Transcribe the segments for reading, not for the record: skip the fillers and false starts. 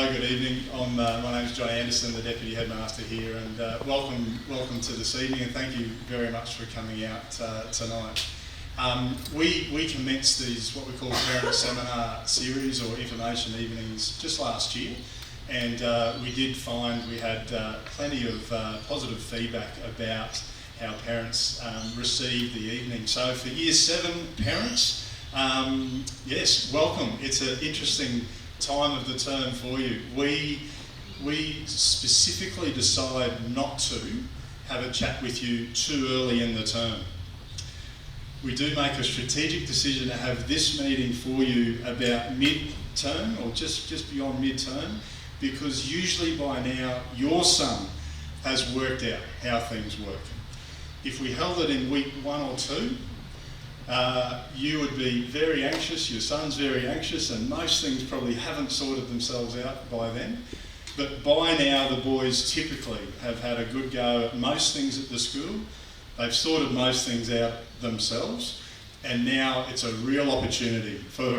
Hello, good evening. My name is John Anderson, the Deputy Headmaster here, and welcome to this evening, and thank you very much for coming out tonight. We commenced these, what we call parent seminar series or information evenings just last year, and we did find we had plenty of positive feedback about how parents received the evening. So for Year 7 parents, yes, welcome. It's an interesting time of the term for you. We specifically decide not to have a chat with you too early in the term. We do make a strategic decision to have this meeting for you about mid-term or just beyond mid-term, because usually by now your son has worked out how things work. If we held it in week 1 or 2, you would be very anxious, your son's very anxious, and most things probably haven't sorted themselves out by then. But by now the boys typically have had a good go at most things at the school. They've sorted most things out themselves, and now it's a real opportunity for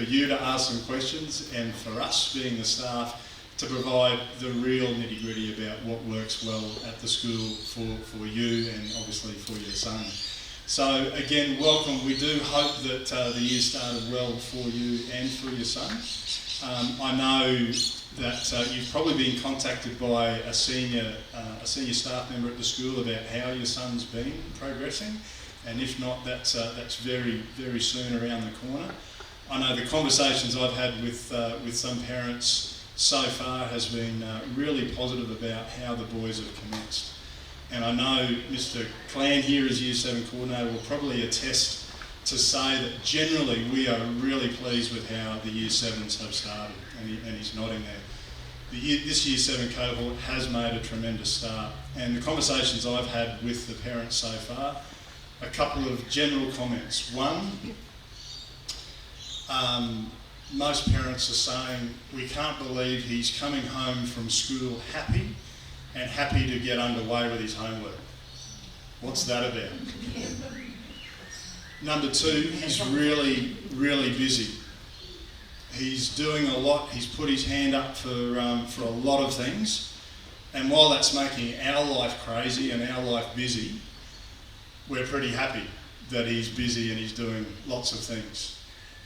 you to ask some questions and for us, being the staff, to provide the real nitty-gritty about what works well at the school for you and obviously for your son. So again, welcome. We do hope that the year started well for you and for your son. I know that you've probably been contacted by a senior staff member at the school about how your son's been progressing, and if not, that's very, very soon around the corner. I know the conversations I've had with some parents so far has been really positive about how the boys have commenced. And I know Mr. Clan here as Year 7 Coordinator will probably attest to say that generally we are really pleased with how the Year 7s have started, and he's nodding there. This Year 7 cohort has made a tremendous start, and the conversations I've had with the parents so far, a couple of general comments. One, most parents are saying, we can't believe he's coming home from school happy and happy to get underway with his homework. What's that about? Number 2, he's really, really busy. He's doing a lot. He's put his hand up for a lot of things. And while that's making our life crazy and our life busy, we're pretty happy that he's busy and he's doing lots of things.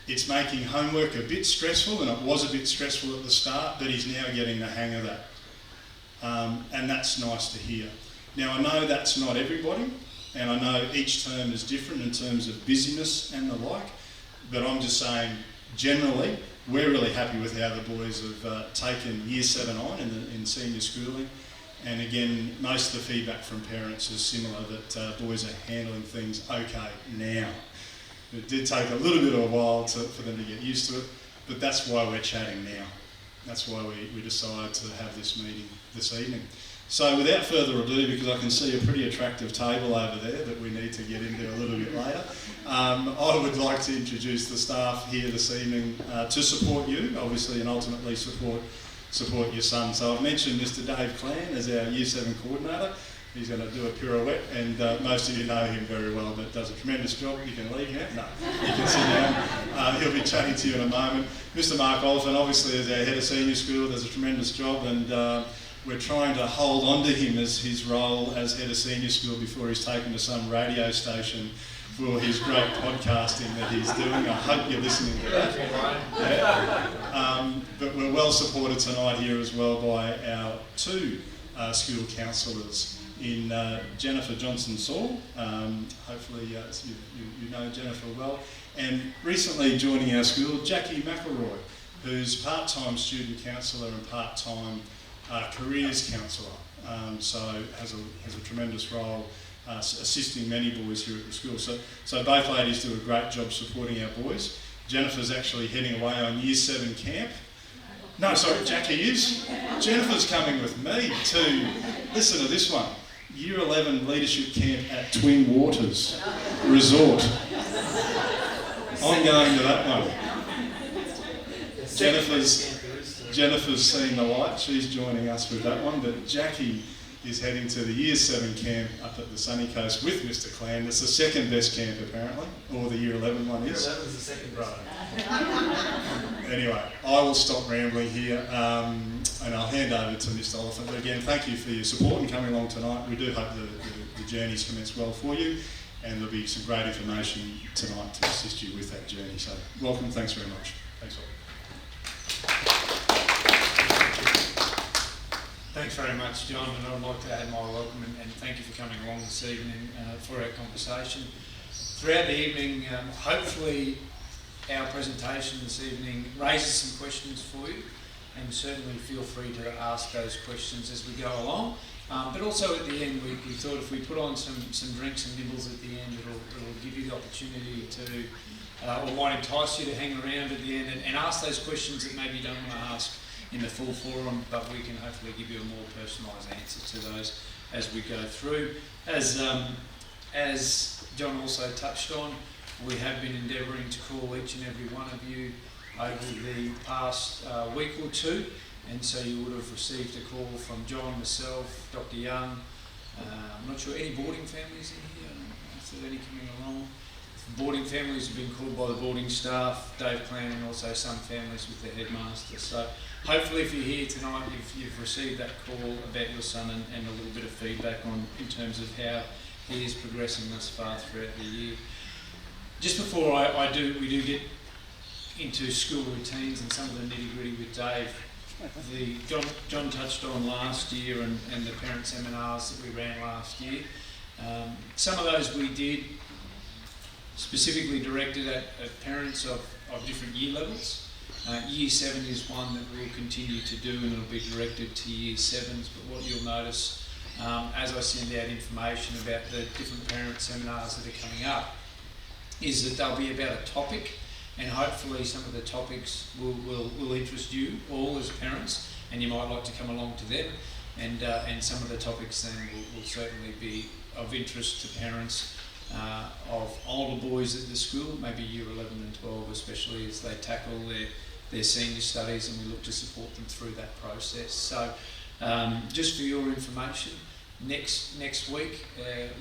It's making homework a bit stressful, and it was a bit stressful at the start, but he's now getting the hang of that. And that's nice to hear. Now, I know that's not everybody, and I know each term is different in terms of busyness and the like, but I'm just saying, generally, we're really happy with how the boys have taken Year 7 on in senior schooling. And again, most of the feedback from parents is similar, that boys are handling things okay now. It did take a little bit of a while for them to get used to it, but that's why we're chatting now. That's why we decided to have this meeting this evening. So without further ado, because I can see a pretty attractive table over there that we need to get into a little bit later, I would like to introduce the staff here this evening to support you, obviously, and ultimately support your son. So I've mentioned Mr. Dave Clan as our Year 7 Coordinator. He's going to do a pirouette, and most of you know him very well, but does a tremendous job. You can leave now. No, you can sit down. He'll be chatting to you in a moment. Mr. Mark Oliphant, obviously, as our Head of Senior School, does a tremendous job, and we're trying to hold on to him as his role as Head of Senior School before he's taken to some radio station for his great podcasting that he's doing. I hope you're listening to that. Yeah. But we're well supported tonight here as well by our 2 school counsellors in Jennifer Johnson-Saul. Hopefully you know Jennifer well. And recently joining our school, Jackie McElroy, who's part-time student counsellor and part-time careers counsellor. So has a tremendous role assisting many boys here at the school. So both ladies do a great job supporting our boys. Jennifer's actually heading away on Year 7 camp. No, sorry, Jackie is. Jennifer's coming with me to listen to this one. Year 11 leadership camp at Twin Waters Resort. I'm going to that one. Jennifer's seen the light. She's joining us with that one, but Jackie is heading to the Year 7 camp up at the sunny coast with Mr. Clan. It's the second best camp apparently, or the Year 11 one is. Year 11 is the second best. Right. Anyway, I will stop rambling here and I'll hand over to Mr. Oliphant. But again, thank you for your support and coming along tonight. We do hope the journey's commenced well for you, and there'll be some great information tonight to assist you with that journey. So welcome, thanks very much. Thanks all. Thanks very much, John, and I'd like to add my welcome and thank you for coming along this evening for our conversation. Throughout the evening, hopefully our presentation this evening raises some questions for you, and certainly feel free to ask those questions as we go along. But also at the end, we thought if we put on some drinks and nibbles at the end, it'll give you the opportunity to, or might entice you to hang around at the end and ask those questions that maybe you don't want to ask in the full forum, but we can hopefully give you a more personalised answer to those as we go through. As John also touched on, we have been endeavouring to call each and every one of you over the past week or two, and so you would have received a call from John, myself, Dr. Young. I'm not sure, any boarding families in here? I don't know if there's any coming along. Boarding families have been called by the boarding staff, Dave Clan, and also some families with the headmaster. So hopefully if you're here tonight, you've received that call about your son and a little bit of feedback in terms of how he is progressing thus far throughout the year. Just before we do get into school routines and some of the nitty-gritty with Dave, John touched on last year and the parent seminars that we ran last year. Some of those we did specifically directed at parents of different year levels. Year 7 is one that we'll continue to do, and it'll be directed to year 7s, but what you'll notice as I send out information about the different parent seminars that are coming up is that they'll be about a topic, and hopefully some of the topics will interest you all as parents, and you might like to come along to them, and some of the topics then will certainly be of interest to parents of older boys at the school, maybe year 11 and 12, especially as they tackle their senior studies, and we look to support them through that process. So just for your information, next week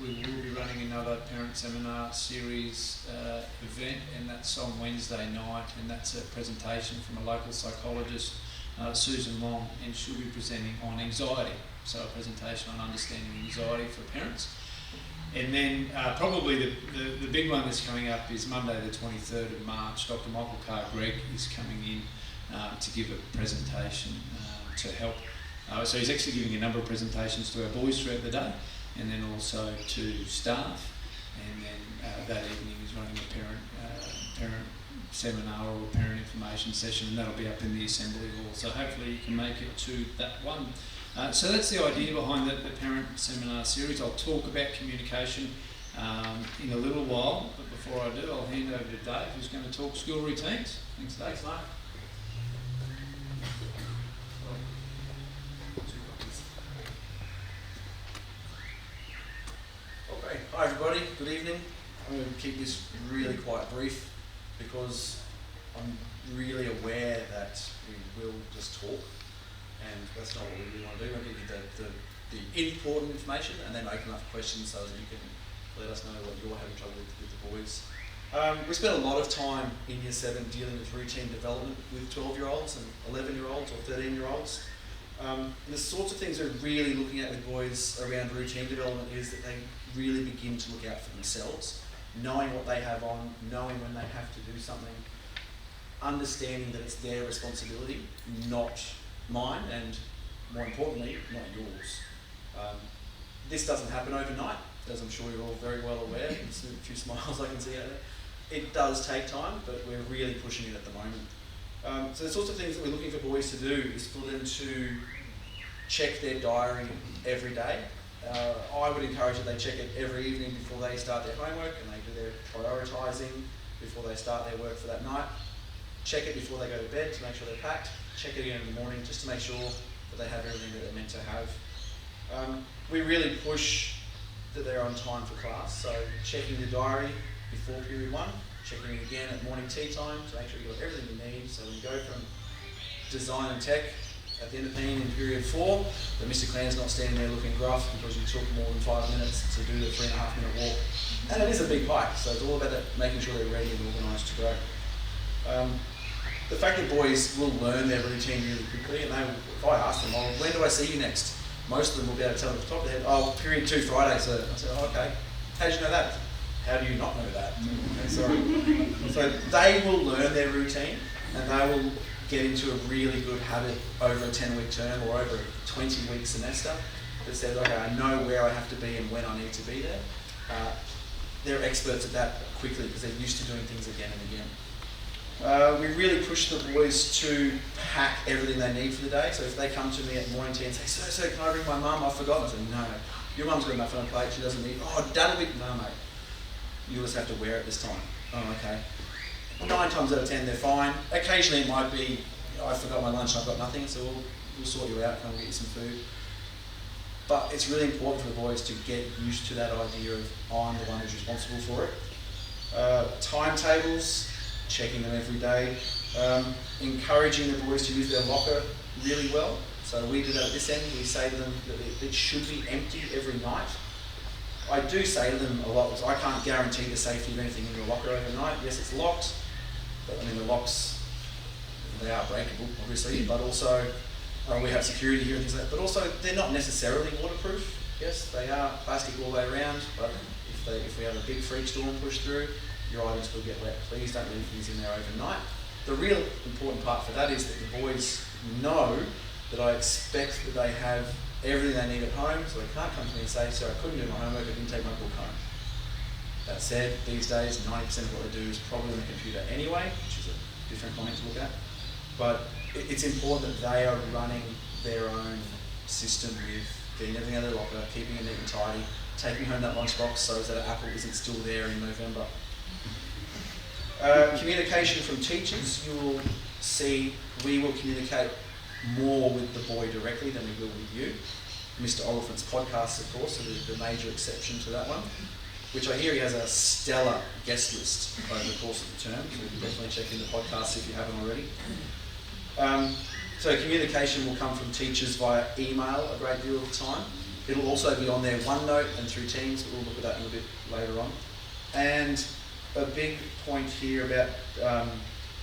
we will be running another parent seminar series event, and that's on Wednesday night, and that's a presentation from a local psychologist, Susan Long, and she'll be presenting on anxiety, so a presentation on understanding anxiety for parents. And then probably the big one that's coming up is Monday the 23rd of March. Dr. Michael Carr-Gregg is coming in to give a presentation to help. So he's actually giving a number of presentations to our boys throughout the day, and then also to staff. And then that evening he's running a parent seminar or a parent information session, and that'll be up in the assembly hall. So hopefully you can make it to that one. So that's the idea behind the parent seminar series. I'll talk about communication in a little while, but before I do, I'll hand over to Dave, who's going to talk school routines. Thanks, Dave. Thanks, Mark. Okay, hi everybody, good evening. I'm going to keep this really quite brief because I'm really aware that we will just talk, and that's not what we really want to do. We need the important information and then open up questions so that you can let us know what you're having trouble with the boys. We spent a lot of time in Year 7 dealing with routine development with 12-year-olds and 11-year-olds or 13-year-olds. The sorts of things we're really looking at with boys around routine development is that they really begin to look out for themselves, knowing what they have on, knowing when they have to do something, understanding that it's their responsibility, not mine, and more importantly, not yours. This doesn't happen overnight, as I'm sure you're all very well aware. There's a few smiles I can see out there. It does take time, but we're really pushing it at the moment. So the sorts of things that we're looking for boys to do is for them to check their diary every day. I would encourage that they check it every evening before they start their homework, and they do their prioritising before they start their work for that night. Check it before they go to bed to make sure they're packed. Check it again in the morning just to make sure that they have everything that they're meant to have. We really push that they're on time for class, so checking the diary before period 1, checking it again at morning tea time to make sure you've got everything you need. So when you go from design and tech at the end of being in period 4, that Mr. Clan's not standing there looking gruff because you took more than 5 minutes to do the 3.5-minute walk. And it is a big hike, so it's all about that, making sure they're ready and organised to go. the fact that boys will learn their routine really quickly, and if I ask them, oh, when do I see you next? Most of them will be able to tell them at the top of their head, oh, period 2 Friday, sir. I say, oh, okay. How did you know that? How do you not know that? Okay, sorry. So they will learn their routine, and they will get into a really good habit over a 10-week term or over a 20-week semester that says, okay, I know where I have to be and when I need to be there. They're experts at that quickly because they're used to doing things again and again. We really push the boys to pack everything they need for the day. So if they come to me at morning tea and say, sir, can I bring my mum? I've forgotten. I say, no, your mum's got enough on her plate. She doesn't need, oh, dad'll be, no, mate. You'll just have to wear it this time. Oh, okay. 9 times out of 10, they're fine. Occasionally it might be, I forgot my lunch and I've got nothing, so we'll sort you out, come and get you some food. But it's really important for the boys to get used to that idea of I'm the one who's responsible for it. Timetables, checking them every day. Encouraging the boys to use their locker really well. So we do that at this end. We say to them that it should be empty every night. I do say to them a lot, because I can't guarantee the safety of anything in the locker overnight. Yes, it's locked, but I mean the locks, they are breakable, obviously, but also we have security here and things like that, but also they're not necessarily waterproof. Yes, they are plastic all the way around, but if we have a big freak storm push through, your items will get wet. Please don't leave things in there overnight. The real important part for that is that the boys know that I expect that they have everything they need at home, so they can't come to me and say, sir, I couldn't do my homework, I didn't take my book home. That said, these days 90% of what they do is probably on the computer anyway, which is a different comment to look at. But it's important that they are running their own system with getting everything out of their locker, keeping it neat and tidy, taking home that lunchbox so that an apple isn't still there in November. Communication from teachers, you will see we will communicate more with the boy directly than we will with you. Mr. Oliphant's podcast, of course, is the major exception to that one, which I hear he has a stellar guest list over the course of the term, so you can definitely check in the podcast if you haven't already. So communication will come from teachers via email a great deal of the time. It'll also be on their OneNote and through Teams, but we'll look at that in a bit later on. And a big point here about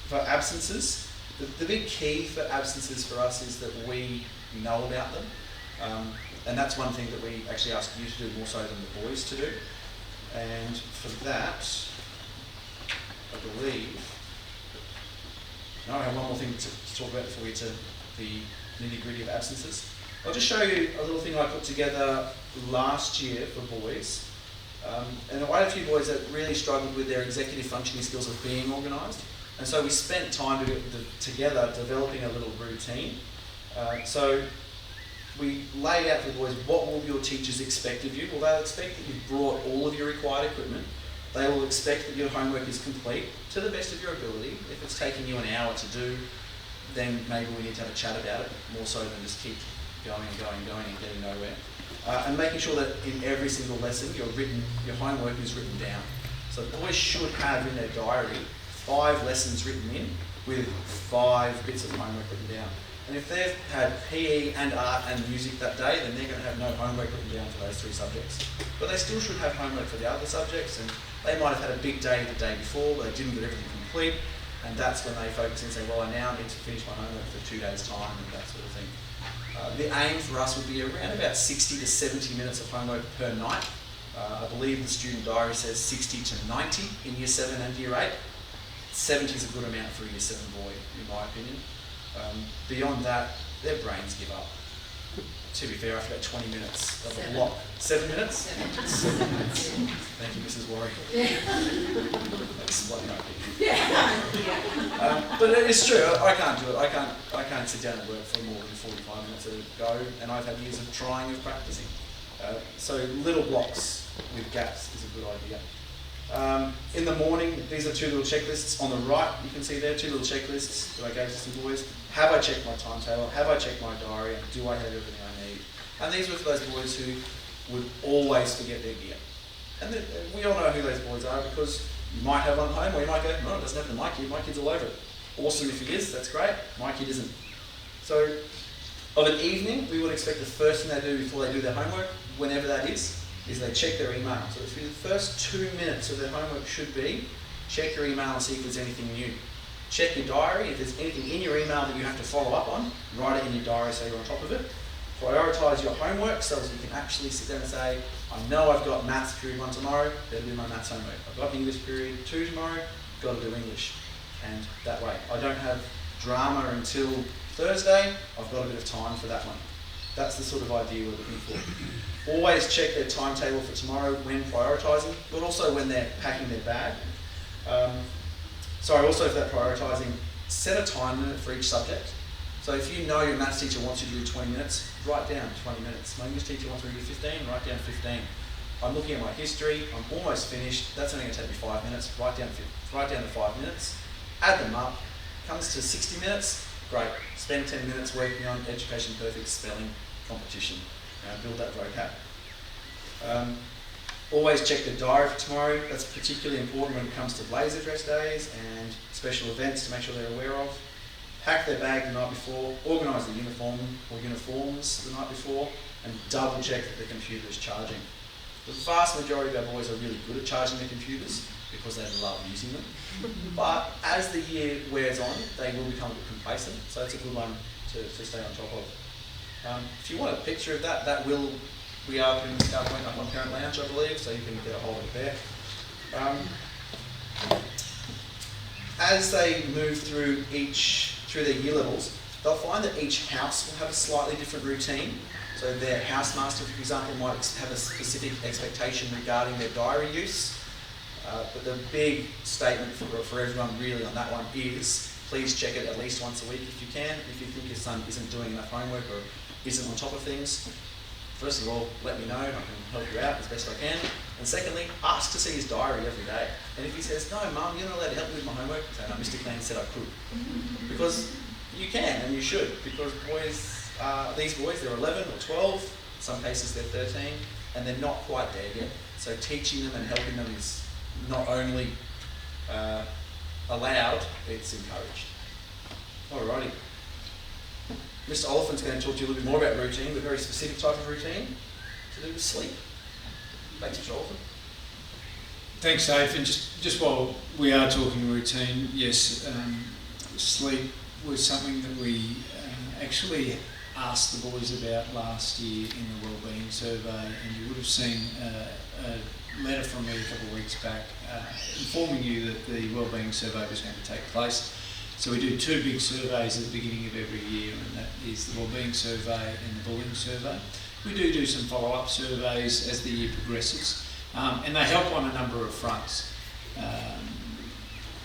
for absences. The big key for absences for us is that we know about them. And that's one thing that we actually ask you to do more so than the boys to do. And for that, I believe, I have one more thing to talk about before we get to the nitty-gritty of absences. I'll just show you a little thing I put together last year for boys. And I had a few boys that really struggled with their executive functioning skills of being organised. And so we spent time together developing a little routine. So we laid out for the boys, what will your teachers expect of you? Well, they'll expect that you've brought all of your required equipment. They will expect that your homework is complete to the best of your ability. If it's taking you an hour to do, then maybe we need to have a chat about it, more so than just keep going and getting nowhere. And making sure that in every single lesson your homework is written down. So boys should have in their diary 5 lessons written in with 5 bits of homework written down. And if they've had PE and art and music that day, then they're going to have no homework written down for those 3 subjects. But they still should have homework for the other subjects, and they might have had a big day the day before where they didn't get everything complete, and that's when they focus and say, well, I now need to finish my homework for 2 days' time, and that sort of thing. The aim for us would be around about 60 to 70 minutes of homework per night. I believe the student diary says 60 to 90 in Year 7 and Year 8. 70 is a good amount for a Year 7 boy, in my opinion. Beyond that, their brains give up. To be fair, after about 20 minutes of a block. 7 minutes? 7 minutes. Thank you, Mrs. Warwick. That's like no opinion. But it's true, I can't do it. I can't sit down and work for more than 45 minutes at a go, and I've had years of trying and practicing. So little blocks with gaps is a good idea. In the morning, these are 2 little checklists. On the right, you can see there 2 little checklists that I gave to some boys. Have I checked my timetable? Have I checked my diary? And do I have everything I need? And these were for those boys who would always forget their gear. And we all know who those boys are, because you might have one at home, or you might go, no, it doesn't happen to my kid. My kid's all over it. Awesome if he is, that's great. My kid isn't. So of an evening, we would expect the first thing they do before they do their homework, whenever that is they check their email. So the first 2 minutes of their homework should be check your email and see if there's anything new. check your diary. If there's anything in your email that you have to follow up on, write it in your diary so you're on top of it. Prioritise your homework so that you can actually sit down and say, I know I've got maths period 1 tomorrow, better do my maths homework. I've got English period 2 tomorrow, got to do English. And that way, I don't have drama until Thursday, I've got a bit of time for that one. That's the sort of idea we're looking for. Always check their timetable for tomorrow when prioritising, but also when they're packing their bag. Also for that prioritising, set a time limit for each subject. So if you know your maths teacher wants you to do 20 minutes, write down 20 minutes. My English teacher wants me to do 15, write down 15. I'm looking at my history, I'm almost finished, that's only going to take me 5 minutes, write down the 5 minutes, add them up, comes to 60 minutes, great. Spend 10 minutes working on Education Perfect spelling competition. Build that vocab. Always check the diary for tomorrow. That's particularly important when it comes to blazer dress days and special events to make sure they're aware of. Pack their bag the night before, organise the uniform or uniforms the night before, and double check that the computer is charging. The vast majority of our boys are really good at charging their computers because they love using them. But as the year wears on, they will become a bit complacent, so it's a good one to stay on top of. If you want a picture of that, we are putting this PowerPoint up on Parent Lounge, I believe, so you can get a hold of it there. As they move through their year levels, they'll find that each house will have a slightly different routine. So their housemaster, for example, might have a specific expectation regarding their diary use. But the big statement for everyone really on that one is, please check it at least once a week if you can. If you think your son isn't doing enough homework or isn't on top of things, first of all, let me know, I can help you out as best I can. And secondly, ask to see his diary every day. And if he says, no, Mum, you're not allowed to help me with my homework, say, no, Mr. Clan said I could. Because you can and you should, because these boys, they're 11 or 12, in some cases they're 13, and they're not quite there yet. So teaching them and helping them is not only allowed, it's encouraged. Alrighty. Mr. Oliphant's going to talk to you a little bit more about routine, the very specific type of routine to do with sleep. Thanks, Mr. Oliphant. Thanks, Dave. And just while we are talking routine, yes, sleep was something that we actually asked the boys about last year in the Wellbeing Survey, and you would have seen a letter from me a couple of weeks back informing you that the Wellbeing Survey was going to take place. So we do 2 big surveys at the beginning of every year, and that is the Wellbeing Survey and the Bullying Survey. We do some follow-up surveys as the year progresses, and they help on a number of fronts.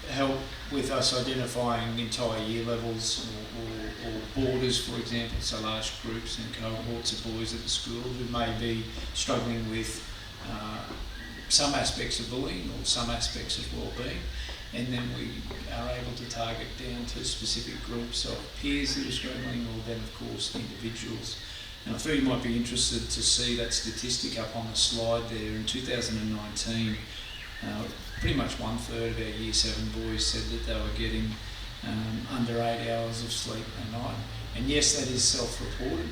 Help with us identifying entire year levels or borders, for example, so large groups and cohorts of boys at the school who may be struggling with some aspects of bullying or some aspects of wellbeing. And then we are able to target down to specific groups of peers that are struggling, or then of course individuals. And I thought you might be interested to see that statistic up on the slide there. In 2019, pretty much 1/3 of our Year 7 boys said that they were getting under 8 hours of sleep a night. And yes, that is self-reported,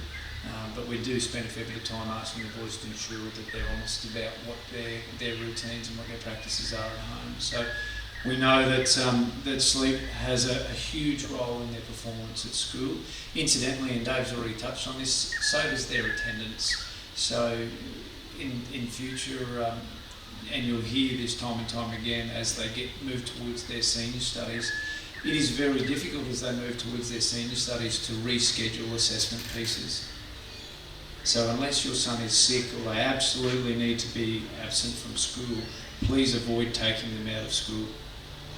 but we do spend a fair bit of time asking the boys to ensure that they're honest about what their routines and what their practices are at home. So we know that sleep has a huge role in their performance at school. Incidentally, and Dave's already touched on this, so does their attendance. So in future, and you'll hear this time and time again as they move towards their senior studies, it is very difficult as they move towards their senior studies to reschedule assessment pieces. So unless your son is sick or they absolutely need to be absent from school, please avoid taking them out of school.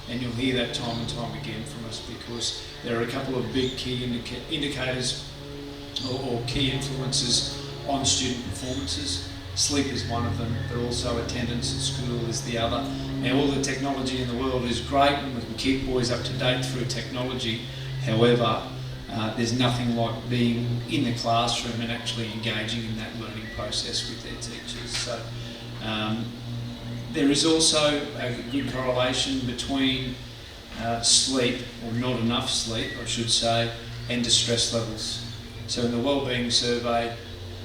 And you'll hear that time and time again from us, because there are a couple of big key indicators or key influences on student performances. Sleep is one of them, but also attendance at school is the other. Now, all the technology in the world is great and we can keep boys up to date through technology. However, there's nothing like being in the classroom and actually engaging in that learning process with their teachers. So there is also a good correlation between sleep, or not enough sleep, I should say, and distress levels. So in the Wellbeing Survey,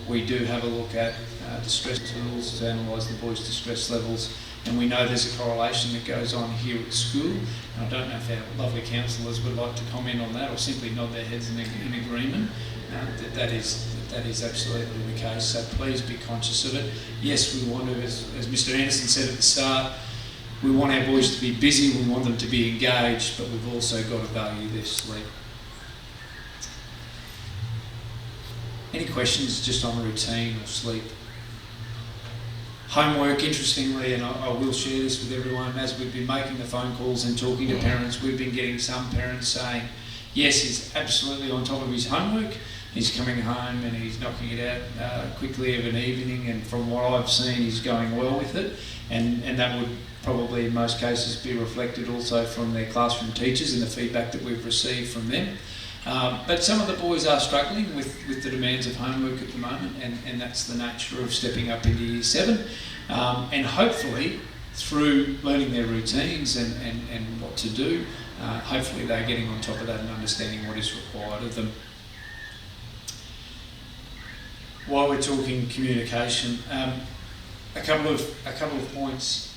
we do have a look at distress tools to analyse the boys' distress levels, and we know there's a correlation that goes on here at school. I don't know if our lovely counsellors would like to comment on that or simply nod their heads in agreement. That is absolutely the case, so please be conscious of it. Yes, we want to, as Mr. Anderson said at the start, we want our boys to be busy, we want them to be engaged, but we've also got to value their sleep. Any questions just on routine or sleep? Homework, interestingly, and I will share this with everyone, as we've been making the phone calls and talking to parents, we've been getting some parents saying, yes, he's absolutely on top of his homework, he's coming home and he's knocking it out quickly of an evening, and from what I've seen, he's going well with it, and that would probably in most cases be reflected also from their classroom teachers and the feedback that we've received from them. But some of the boys are struggling with the demands of homework at the moment, and that's the nature of stepping up into Year 7. And hopefully, through learning their routines and what to do, hopefully they're getting on top of that and understanding what is required of them. While we're talking communication, a couple of points.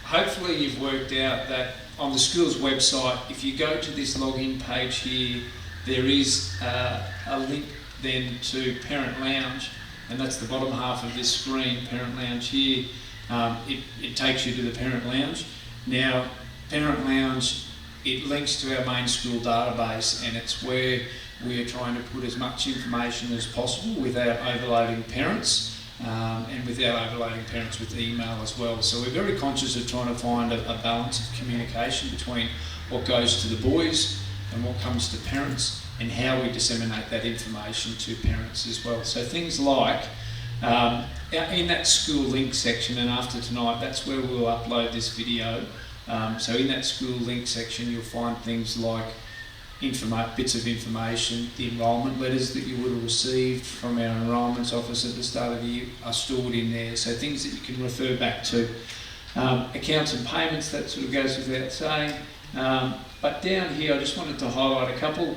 Hopefully you've worked out that on the school's website, if you go to this login page here, there is a link then to Parent Lounge, and that's the bottom half of this screen, Parent Lounge here. It takes you to the Parent Lounge. Now, Parent Lounge, it links to our main school database, and it's where we are trying to put as much information as possible without overloading parents. And without overloading parents with email as well. So we're very conscious of trying to find a balance of communication between what goes to the boys and what comes to parents, and how we disseminate that information to parents as well. So things like, in that school link section, and after tonight, that's where we'll upload this video. So in that school link section, you'll find things like bits of information. The enrolment letters that you would have received from our enrolments office at the start of the year are stored in there, so things that you can refer back to. Accounts and payments, that sort of goes without saying, but down here I just wanted to highlight a couple.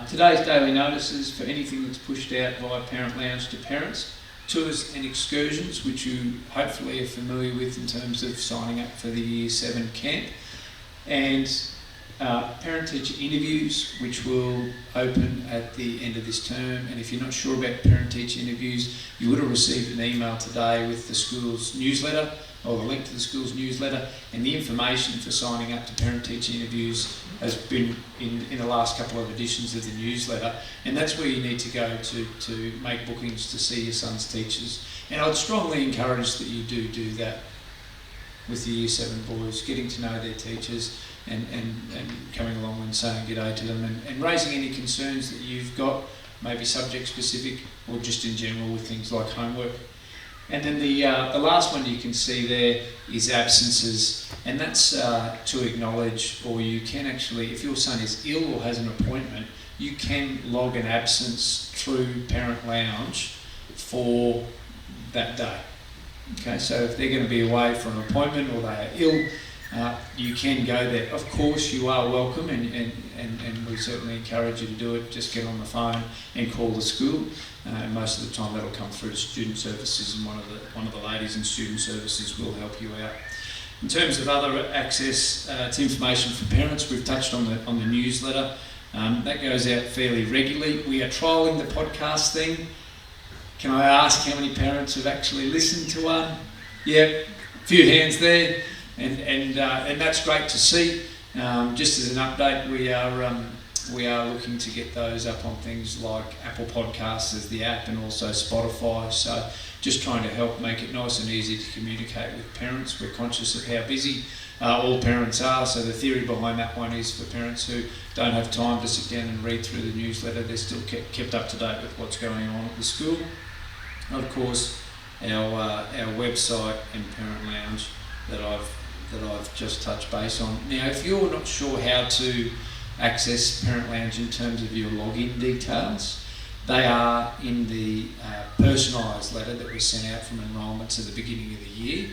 Today's daily notices for anything that's pushed out via Parent Lounge to parents, tours and excursions, which you hopefully are familiar with in terms of signing up for the Year 7 camp, and parent-teacher interviews, which will open at the end of this term. And if you're not sure about parent-teacher interviews, you would have received an email today with the school's newsletter, or the link to the school's newsletter, and the information for signing up to parent-teacher interviews has been in the last couple of editions of the newsletter, and that's where you need to go to make bookings to see your son's teachers. And I'd strongly encourage that you do that with the Year 7 boys, getting to know their teachers, and coming along and saying good day to them, and raising any concerns that you've got, maybe subject specific or just in general with things like homework. And then the last one you can see there is absences, and that's to acknowledge, or you can actually, if your son is ill or has an appointment, you can log an absence through Parent Lounge for that day. Okay, so if they're going to be away for an appointment or they are ill, you can go there. Of course, you are welcome, and we certainly encourage you to do it. Just get on the phone and call the school. And most of the time, that'll come through to student services, and one of the ladies in student services will help you out. In terms of other access to information for parents, we've touched on the newsletter. That goes out fairly regularly. We are trialling the podcast thing. Can I ask how many parents have actually listened to one? Yeah, a few hands there. And that's great to see. Just as an update, we are looking to get those up on things like Apple Podcasts as the app, and also Spotify. So just trying to help make it nice and easy to communicate with parents. We're conscious of how busy all parents are. So the theory behind that one is for parents who don't have time to sit down and read through the newsletter, they're still kept up to date with what's going on at the school. And of course, our website and Parent Lounge that I've just touched base on. Now, if you're not sure how to access Parent Lounge in terms of your login details, they are in the personalised letter that we sent out from enrolments at the beginning of the year.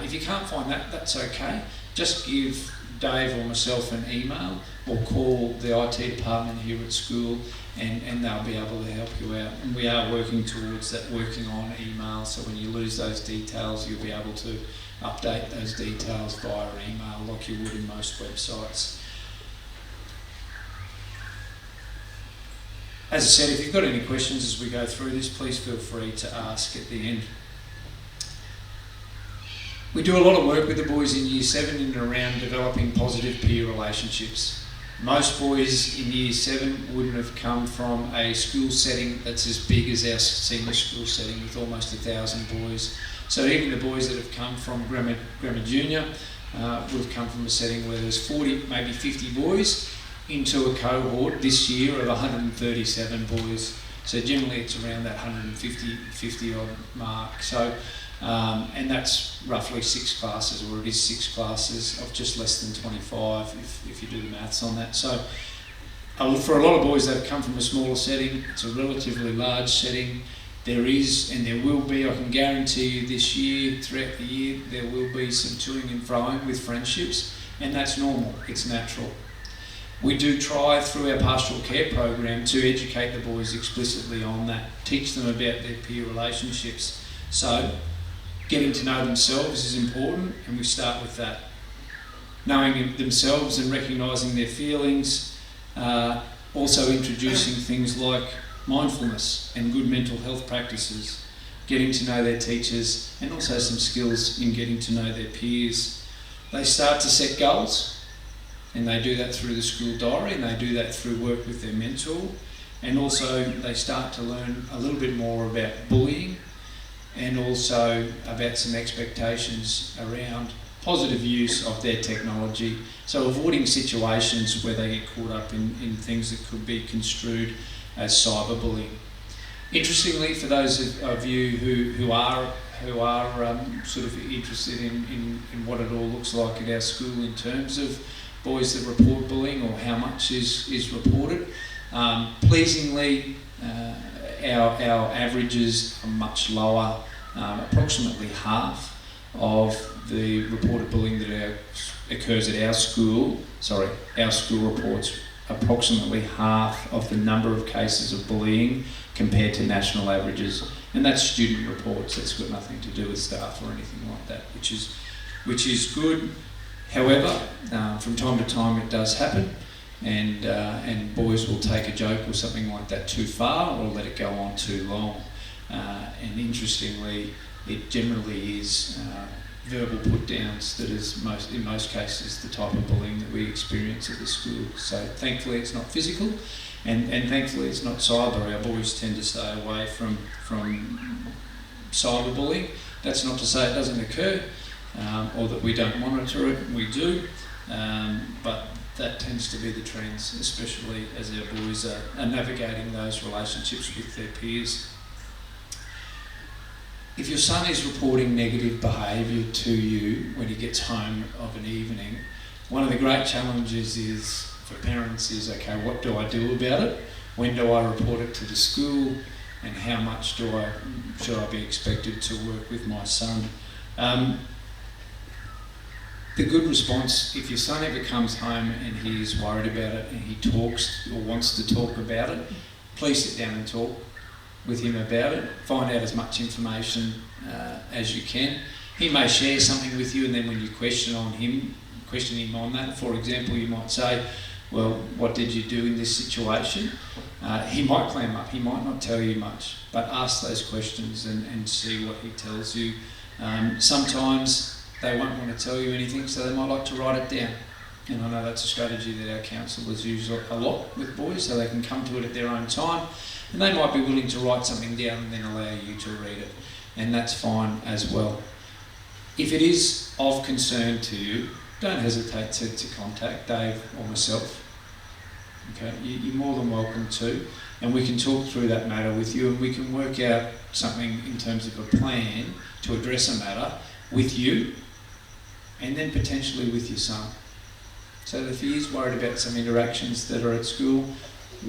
If you can't find that, that's okay. Just give Dave or myself an email, or call the IT department here at school, and they'll be able to help you out. And we are working towards that working on email, so when you lose those details, you'll be able to update those details via email like you would in most websites. As I said, if you've got any questions as we go through this, please feel free to ask at the end. We do a lot of work with the boys in Year 7 in and around developing positive peer relationships. Most boys in Year 7 wouldn't have come from a school setting that's as big as our senior school setting with almost 1,000 boys. So even the boys that have come from Grammar Junior would have come from a setting where there's 40, maybe 50 boys into a cohort this year of 137 boys. So generally it's around that 150 odd mark. So, and that's roughly 6 classes, or it is 6 classes of just less than 25 if you do the maths on that. So for a lot of boys that have come from a smaller setting, it's a relatively large setting. There is, and there will be, I can guarantee you this year, throughout the year, there will be some toing and froing with friendships, and that's normal, it's natural. We do try through our pastoral care program to educate the boys explicitly on that, teach them about their peer relationships. So getting to know themselves is important, and we start with that. Knowing themselves and recognising their feelings, also introducing things like mindfulness and good mental health practices, getting to know their teachers, and also some skills in getting to know their peers. They start to set goals, and they do that through the school diary, and they do that through work with their mentor, and also they start to learn a little bit more about bullying, and also about some expectations around positive use of their technology. So avoiding situations where they get caught up in things that could be construed as cyberbullying. Interestingly, for those of you who are sort of interested in what it all looks like at our school in terms of boys that report bullying or how much is reported, pleasingly our averages are much lower. Approximately half of the reported bullying that occurs at our school reports approximately half of the number of cases of bullying compared to national averages, and that's student reports. That's got nothing to do with staff or anything like that, which is good. However, from time to time it does happen, and boys will take a joke or something like that too far, or let it go on too long. And interestingly, it generally is verbal put-downs that is in most cases the type of bullying that we experience at the school. So thankfully it's not physical, and thankfully it's not cyber. Our boys tend to stay away from cyberbullying. That's not to say it doesn't occur, or that we don't monitor it. We do, but that tends to be the trends, especially as our boys are navigating those relationships with their peers. If your son is reporting negative behaviour to you when he gets home of an evening, one of the great challenges for parents is, okay, what do I do about it? When do I report it to the school? And how much should I be expected to work with my son? The good response, if your son ever comes home and he is worried about it and he talks or wants to talk about it, please sit down and talk with him about it. Find out as much information as you can. He may share something with you, and then when you question him on that, for example, you might say, well, what did you do in this situation? He might clam up, he might not tell you much, but ask those questions and see what he tells you. Sometimes they won't want to tell you anything, so they might like to write it down. And I know that's a strategy that our counsellors use a lot with boys, so they can come to it at their own time. And they might be willing to write something down and then allow you to read it. And that's fine as well. If it is of concern to you, don't hesitate to contact Dave or myself. Okay, you're more than welcome to. And we can talk through that matter with you, and we can work out something in terms of a plan to address a matter with you and then potentially with your son. So if he is worried about some interactions that are at school,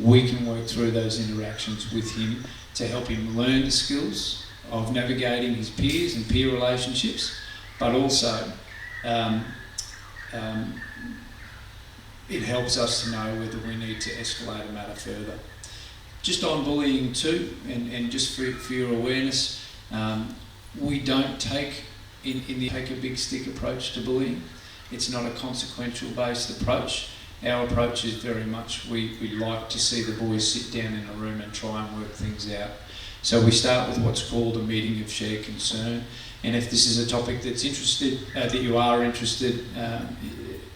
we can work through those interactions with him to help him learn the skills of navigating his peers and peer relationships, but also it helps us to know whether we need to escalate a matter further. Just on bullying too, and just for your awareness, we don't take in the take a big stick approach to bullying. It's not a consequential based approach. Our approach is very much we like to see the boys sit down in a room and try and work things out. So we start with what's called a meeting of shared concern, and if this is a topic that's that you are interested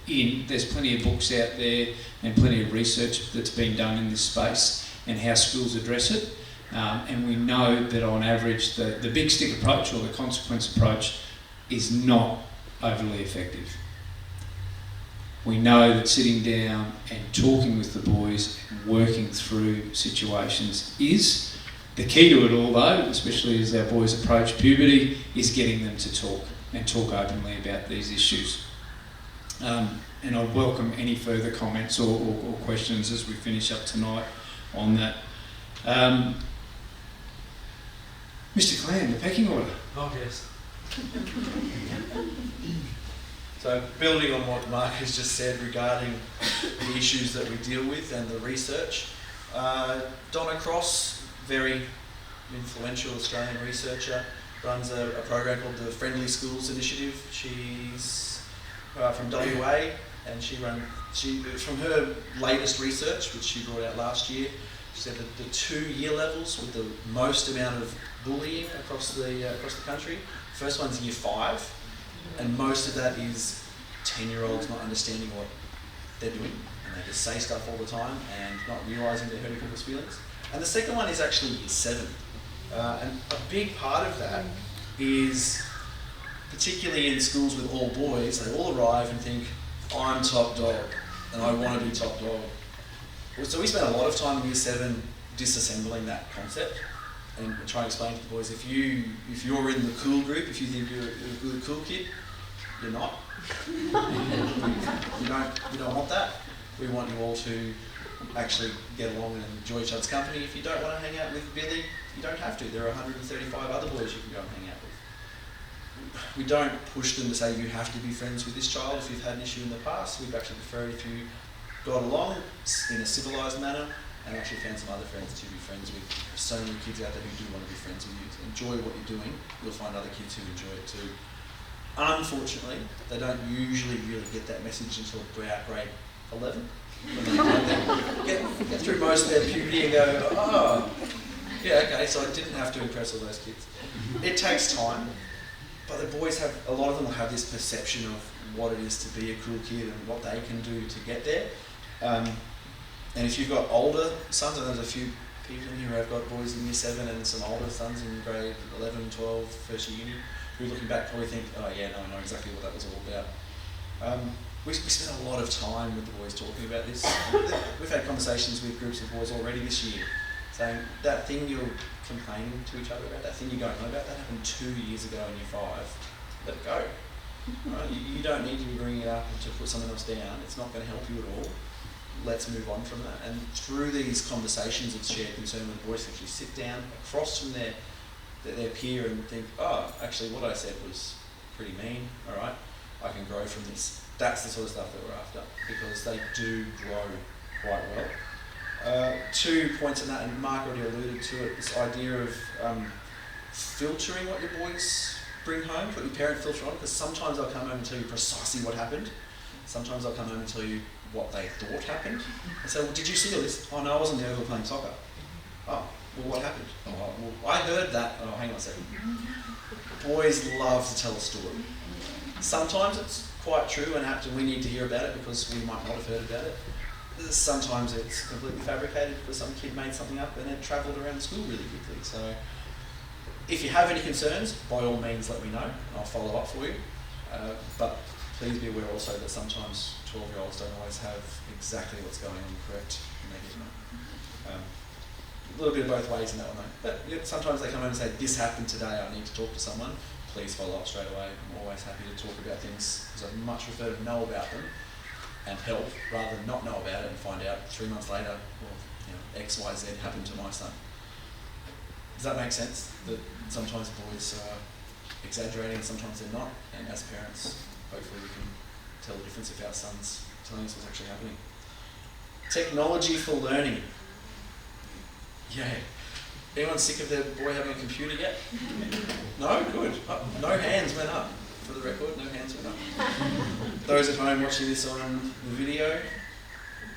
in, there's plenty of books out there and plenty of research that's been done in this space and how schools address it. And we know that on average the big stick approach or the consequence approach is not overly effective. We know that sitting down and talking with the boys and working through situations is. The key to it all though, especially as our boys approach puberty, is getting them to talk and talk openly about these issues. And I'd welcome any further comments or questions as we finish up tonight on that. Mr. Clan, the pecking order. Oh, yes. So, building on what Mark has just said regarding the issues that we deal with and the research, Donna Cross, very influential Australian researcher, runs a program called the Friendly Schools Initiative. She's from WA, and she from her latest research, which she brought out last year, she said that the 2 year levels with the most amount of bullying across the country, first one's year 5, and most of that is 10-year-olds not understanding what they're doing, and they just say stuff all the time and not realising they're hurting people's feelings. And the second one is actually year 7. And a big part of that is, particularly in schools with all boys, they all arrive and think, I'm top dog, and I want to be top dog. So we spent a lot of time in year 7 disassembling that concept and trying to explain to the boys, if you're in the cool group, if you think you're a good cool kid, you're not. We don't want that. We want you all to actually get along and enjoy each other's company. If you don't want to hang out with Billy, you don't have to. There are 135 other boys you can go and hang out with. We don't push them to say you have to be friends with this child if you've had an issue in the past. We'd actually prefer if you got along in a civilised manner and actually found some other friends to be friends with. There's so many kids out there who do want to be friends with you. To enjoy what you're doing, you'll find other kids who enjoy it too. Unfortunately, they don't usually really get that message until about grade 11. When they get through most of their puberty and go, oh, yeah, okay, so I didn't have to impress all those kids. It takes time, but the boys a lot of them will have this perception of what it is to be a cool kid and what they can do to get there. And if you've got older sons, and there's a few people in here who have got boys in year 7 and some older sons in grade 11, 12, first year uni, who looking back probably think, oh yeah, no, I know exactly what that was all about. We spent a lot of time with the boys talking about this. We've had conversations with groups of boys already this year saying, that thing you're complaining to each other about, that thing you're going on about, that happened 2 years ago in year 5. Let it go. Right? You don't need to be bringing it up and to put something else down. It's not going to help you at all. Let's move on from that. And through these conversations of shared concern with the boys, actually sit down across from their peer and think, oh, actually what I said was pretty mean, all right, I can grow from this. That's the sort of stuff that we're after, because they do grow quite well. 2 points on that, and Mark already alluded to it, this idea of filtering what your boys bring home, put your parent filter on, because sometimes they'll come home and tell you precisely what happened. Sometimes they'll come home and tell you what they thought happened. And say, well, did you see all this? Oh no, I wasn't there, we were playing soccer. Oh, well, what happened? Oh, well, I heard that. Oh, hang on a second. Boys love to tell a story. Sometimes it's quite true and apt and we need to hear about it because we might not have heard about it. Sometimes it's completely fabricated because some kid made something up and it travelled around the school really quickly. So if you have any concerns, by all means let me know and I'll follow up for you. But please be aware also that sometimes 12-year-olds don't always have exactly what's going on correct when they get them. A little bit of both ways in that one though. But yeah, sometimes they come in and say, this happened today, I need to talk to someone. Please follow up straight away. I'm always happy to talk about things because I'd much prefer to know about them and help rather than not know about it and find out 3 months later, well, you know, X, Y, Z happened to my son. Does that make sense? That sometimes boys are exaggerating and sometimes they're not, and as parents, hopefully we can tell the difference if our son's telling us what's actually happening. Technology for learning. Yay. Anyone sick of their boy having a computer yet? No? Good. No hands went up. for the record, no hands went up. Those at home watching this on the video,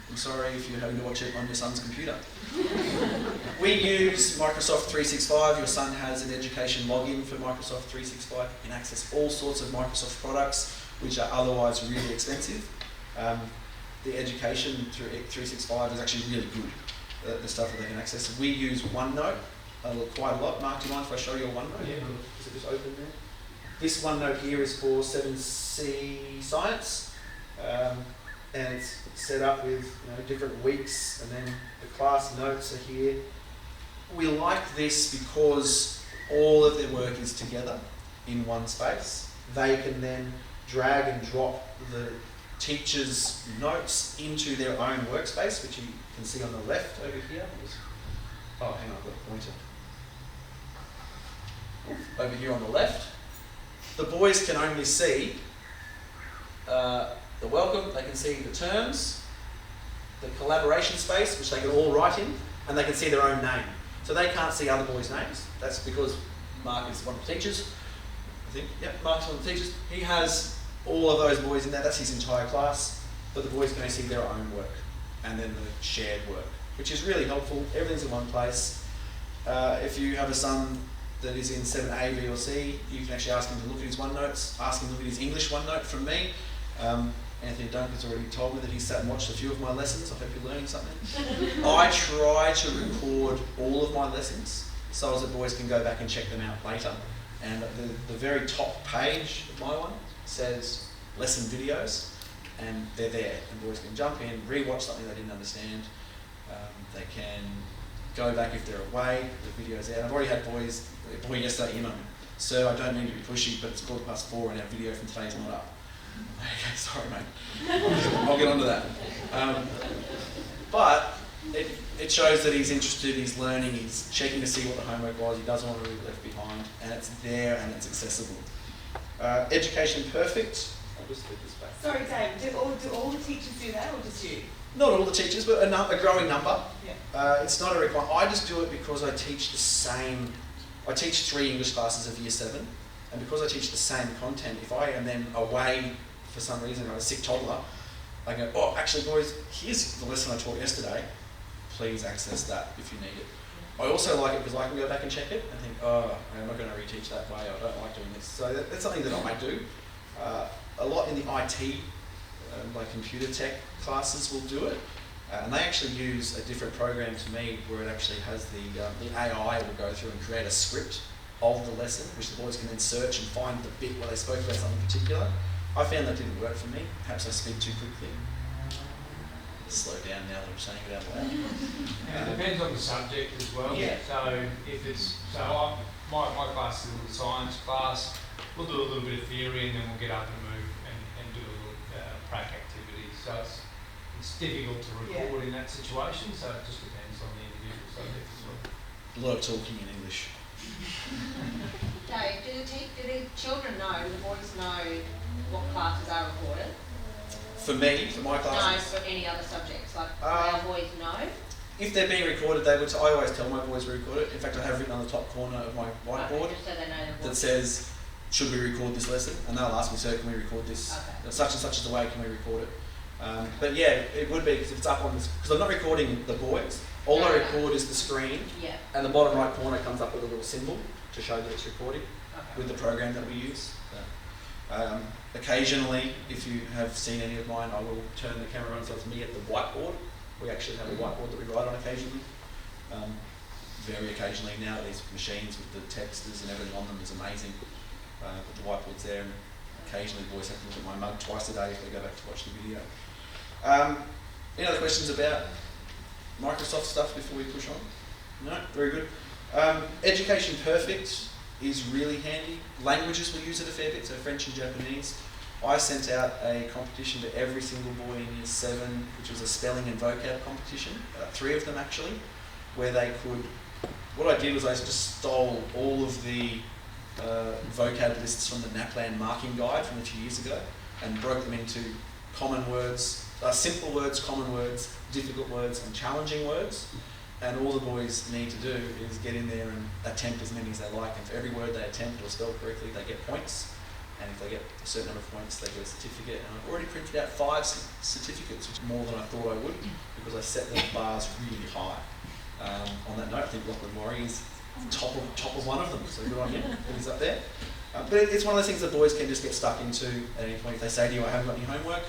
I'm sorry if you're having to watch it on your son's computer. We use Microsoft 365. Your son has an education login for Microsoft 365. You can access all sorts of Microsoft products which are otherwise really expensive. The education through 365 is actually really good, the stuff that they can access. We use OneNote quite a lot. Mark, do you mind if I show you a OneNote? Yeah. Is it just open there? This OneNote here is for 7C Science, and it's set up with different weeks, and then the class notes are here. We like this because all of their work is together in one space. They can then drag and drop the teacher's notes into their own workspace, which you can see on the left over here. Oh, hang on, I've got a pointer. Over here on the left. The boys can only see the welcome, they can see the terms, the collaboration space, which they can all write in, and they can see their own name. So they can't see other boys' names. That's because Mark is one of the teachers. I think, yep, Mark's one of the teachers. He has all of those boys in there, that's his entire class, but the boys can only see their own work, and then the shared work, which is really helpful. Everything's in one place. If you have a son that is in 7A, B or C, you can actually ask him to look at his OneNotes, ask him to look at his English OneNote from me. Anthony Duncan's already told me that he's sat and watched a few of my lessons. I hope you're learning something. I try to record all of my lessons so that boys can go back and check them out later. And the very top page of my one says lesson videos, and they're there, and boys can jump in, re-watch something they didn't understand. They can go back if they're away, the video's out. I've already had a boy yesterday email me, "Sir, I don't mean to be pushy, but it's 4:15 and our video from today's not up." Okay, sorry mate, I'll get onto that. But it shows that he's interested, he's learning, he's checking to see what the homework was, he doesn't want to be left behind, and it's there and it's accessible. Education Perfect. I'll just flip this back. Sorry, Dave, do all the teachers do that, or just you? Not all the teachers, but a growing number. Yeah. It's not a requirement. I just do it because I teach I teach 3 English classes of Year 7, and because I teach the same content, if I am then away for some reason, I'm a sick toddler, I go, "Oh, actually boys, here's the lesson I taught yesterday. Please access that if you need it." I also like it because I can go back and check it and think, "Oh, I'm not going to reteach that way, I don't like doing this." So that's something that I do. A lot in the IT, like computer tech classes will do it. And they actually use a different program to me where it actually has the AI will go through and create a script of the lesson, which the boys can then search and find the bit where they spoke about something particular. I found that didn't work for me. Perhaps I speak too quickly. Slow down now that I'm saying it out loud. And it depends on the subject as well. Yeah. So if it's my class is a little science class, we'll do a little bit of theory and then we'll get up and move and do a little prac activity. So it's difficult to record in that situation. So it just depends on the individual subject as well. A lot of talking in English. Dave, do the children know, the boys know what classes are recorded? For me, for my classes. No, for any other subjects, like our boys know? If they're being recorded, they would. I always tell my boys to record it. In fact, I have written on the top corner of my whiteboard Okay, just so they know the that boys. says, "Should we record this lesson?" And they'll ask me, "Sir, can we record this? Okay. Such and such is the way. Can we record it?" But yeah, it would be because if it's up on this, because I'm not recording the boys. All I record is the screen, Yeah. and the bottom right corner comes up with a little symbol to show that it's recording Okay. with the program that we use. Occasionally, if you have seen any of mine, I will turn the camera on so it's me at the whiteboard. We actually have a whiteboard that we write on occasionally. Very occasionally now, these machines with the texters and everything on them is amazing. But the whiteboard's there, and occasionally boys have to look at my mug twice a day if they go back to watch the video. Any other questions about Microsoft stuff before we push on? No? Very good. Education Perfect is really handy. Languages we use it a fair bit, so French and Japanese. I sent out a competition to every single boy in Year 7, which was a spelling and vocab competition, 3 of them actually, where they could, what I did was I just stole all of the vocab lists from the NAPLAN marking guide from a few years ago and broke them into common words, simple words, common words, difficult words and challenging words. And all the boys need to do is get in there and attempt as many as they like, and for every word they attempt or spell correctly, they get points. and if they get a certain number of points, they get a certificate. And I've already printed out 5 certificates, which is more than I thought I would, because I set the bars really high. On that note, I think Lachlan Murray is top of one of them, so good on him. He's up there. But it's one of those things that boys can just get stuck into at any point. If they say to you, I haven't got any homework,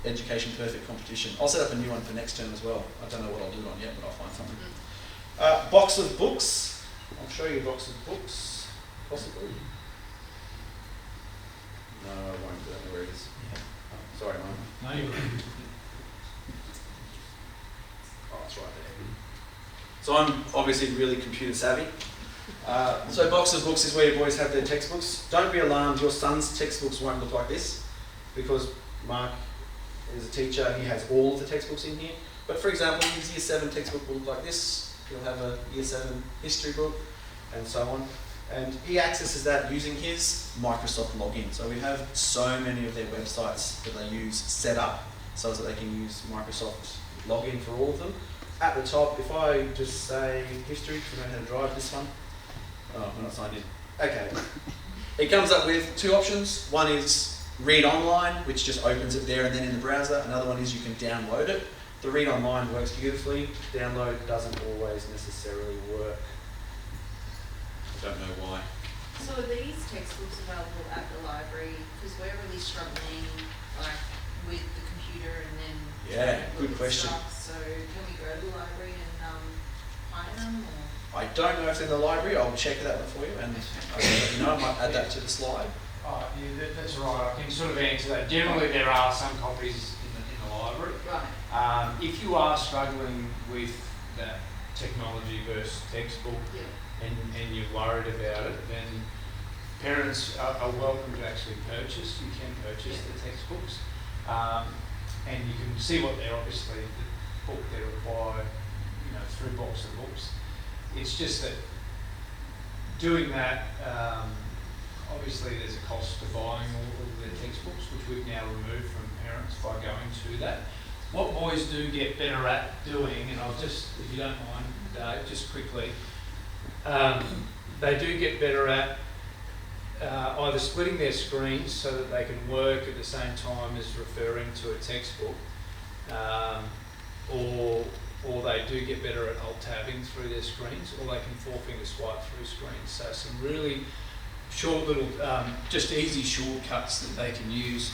education perfect competition. I'll set up a new one for next term as well. I don't know what I'll do it on yet, but I'll find something. Box of books. I'll show you a box of books, possibly. No, I won't. I don't know where it is. Oh, sorry, Mum. No, you're Oh, it's right there. So I'm obviously really computer savvy. So box of books is where your boys have their textbooks. Don't be alarmed, your son's textbooks won't look like this, because Mark is a teacher, he has all of the textbooks in here. But for example, his Year 7 textbook will look like this. He'll have a Year 7 history book, and so on. And he accesses that using his Microsoft login. So we have so many of their websites that they use set up so that they can use Microsoft login for all of them. At the top, if I just say history, because I know how to drive this one. Oh, we're not signed in. Okay. It comes up with 2 options. One is read online, which just opens it there and then in the browser. Another one is you can download it. The read online works beautifully. Download doesn't always necessarily work. I don't know why. So are these textbooks available at the library? Because we're really struggling like with the computer and then Yeah, look good at question. stuff. So can we go to the library and find them? Or? I don't know if it's in the library. I'll check that one for you, and I'll let you know. I might add that to the slide. Yeah, that's right. I can sort of answer that. Generally, there are some copies in the library. Right. If you are struggling with that technology versus textbook, Yeah. and you're worried about it, then parents are welcome to actually purchase. You can purchase the textbooks, and you can see what they're obviously the book they require, through box of books. It's just that doing that, obviously there's a cost to buying all of their textbooks, which we've now removed from parents by going to that. What boys do get better at doing, and I'll just, if you don't mind, Dave, just quickly, they do get better at either splitting their screens so that they can work at the same time as referring to a textbook, or they do get better at alt-tabbing through their screens, or they can four-finger swipe through screens. So some really short little, just easy shortcuts that they can use.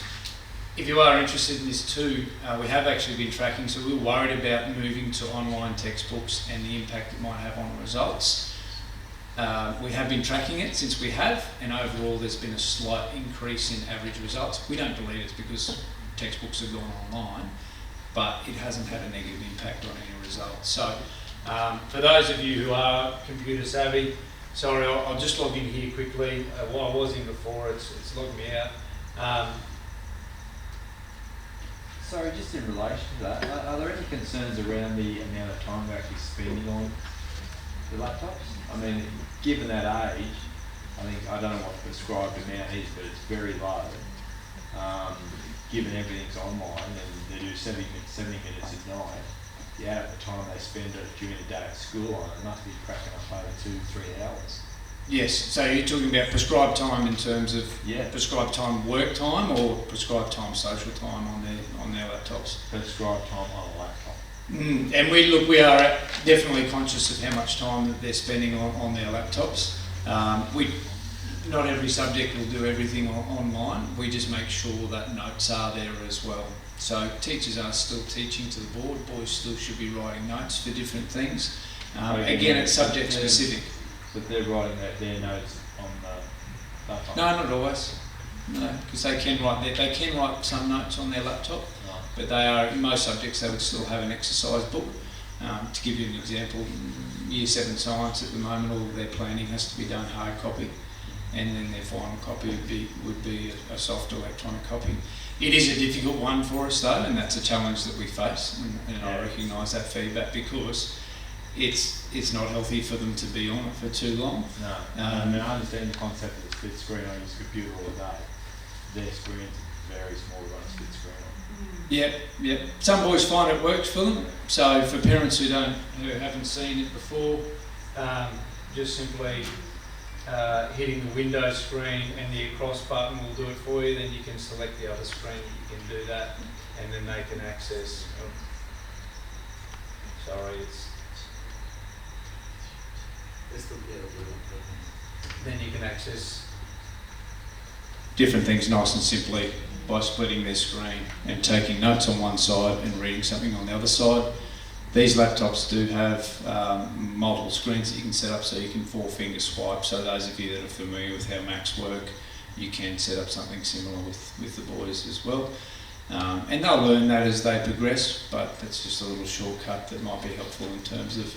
If you are interested in this too, we have actually been tracking, so we're worried about moving to online textbooks and the impact it might have on results. We have been tracking it since we have, and overall there's been a slight increase in average results. We don't believe it's because textbooks have gone online, but it hasn't had a negative impact on any results. So for those of you who are computer savvy, sorry, I'll just log in here quickly. While I was in before, it's logged me out. Sorry, just in relation to that, are there any concerns around the amount of time we're actually spending on the laptops? I mean, given that age, I don't know what the prescribed amount is, but it's very low. Given everything's online and they do 70 minutes a night, yeah, at the time they spend it during the day at school on it, must be cracking up over 2-3 hours. Yes, so you're talking about prescribed time in terms of prescribed time work time or prescribed time social time on their laptops? Prescribed time on a laptop. And we are definitely conscious of how much time that they're spending on their laptops. Not every subject will do everything online. We just make sure that notes are there as well. So teachers are still teaching to the board. Boys still should be writing notes for different things. Again, it's subject specific. But they're writing their notes on the laptop? No, not always. No, because they can write some notes on their laptop, but they are, in most subjects, they would still have an exercise book. To give you an example, Year 7 Science at the moment, all of their planning has to be done hard copy, and then their final copy would be a soft electronic copy. It is a difficult one for us though, and that's a challenge that we face, and I recognise that feedback because it's not healthy for them to be on it for too long. No, I understand the concept of the split screen. I use a computer all day. Their screens are very small to run a split screen on. Yep. Some boys find it works for them. So for parents who haven't seen it before, just simply hitting the window screen and the across button will do it for you, then you can select the other screen, you can do that, and then they can access, then you can access different things nice and simply by splitting their screen and taking notes on one side and reading something on the other side. These laptops do have multiple screens that you can set up, so you can 4-finger swipe. So those of you that are familiar with how Macs work, you can set up something similar with the boys as well. And they'll learn that as they progress, but that's just a little shortcut that might be helpful in terms of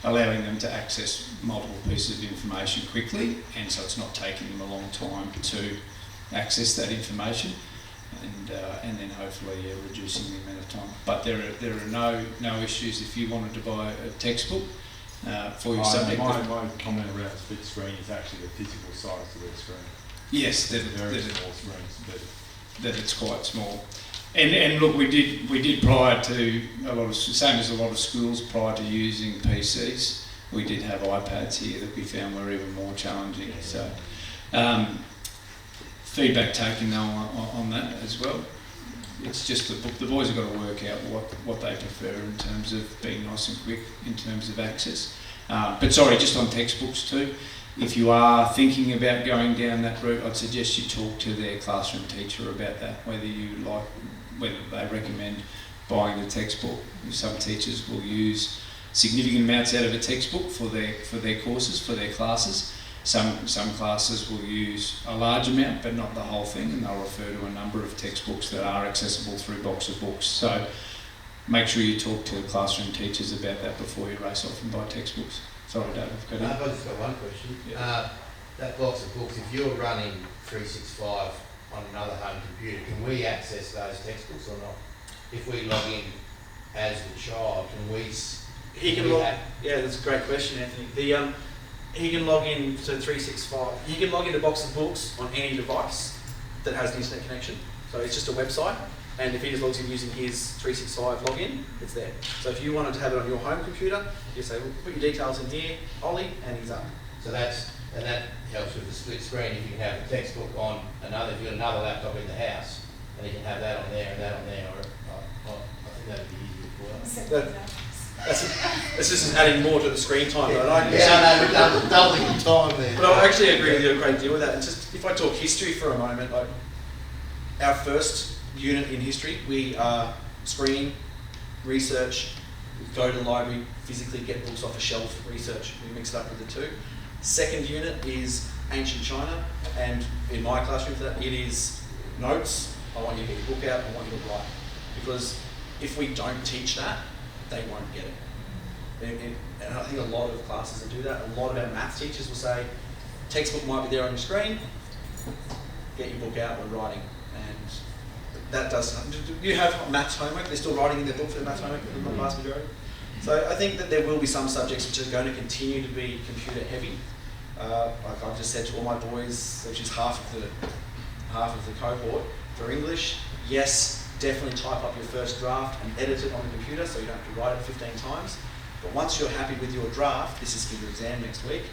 allowing them to access multiple pieces of information quickly, and so it's not taking them a long time to access that information, and then hopefully reducing the amount of time. But there are no issues if you wanted to buy a textbook for your subject. My comment around split screen is actually the physical size of the screen. Yes, it's very small screens, but that it's quite small. And look, we did prior to same as a lot of schools prior to using PCs, we did have iPads here that we found were even more challenging. So feedback taken though on that as well. It's just the boys have got to work out what they prefer in terms of being nice and quick in terms of access. But sorry, just on textbooks too. If you are thinking about going down that route, I'd suggest you talk to their classroom teacher about that, whether they recommend buying the textbook. Some teachers will use significant amounts out of a textbook for their courses, for their classes. Some classes will use a large amount, but not the whole thing, and they'll refer to a number of textbooks that are accessible through Box of Books. So make sure you talk to the classroom teachers about that before you race off and buy textbooks. Sorry, Dave, I've got I've just got one question. Yeah. That Box of Books, if you're running 365 on another home computer, can we access those textbooks or not? If we log in as the child, can we? He can log. Yeah, that's a great question, Anthony. He can log in to 365. He can log into Box of Books on any device that has an internet connection. So it's just a website, and if he just logs in using his 365 login, it's there. So if you wanted to have it on your home computer, you say, well, put your details in here, Ollie, and he's up. So that helps with the split screen. If you can have a textbook on another, if you've got another laptop in the house, and you can have that on there and that on there, I think that'd be easier for us. That's just adding more to the screen time. We're doubling the time there. But I actually agree with you a great deal with that. And just if I talk history for a moment, like our first unit in history, we screen, research, go to the library, physically get books off a shelf, research. We mix it up with the two. Second unit is ancient China, and in my classroom for that, it is notes. I want you to get your book out. I want you to write, because if we don't teach that, they won't get it. And I think a lot of classes that do that, a lot of our maths teachers will say, textbook might be there on your screen, get your book out, we're writing. And that does, you have maths homework, they're still writing in their book for the maths homework, the vast majority. So I think that there will be some subjects which are going to continue to be computer heavy. Like I've just said to all my boys, which is half of the cohort, for English, yes, definitely type up your first draft and edit it on the computer so you don't have to write it 15 times. But once you're happy with your draft, this is for your exam next week,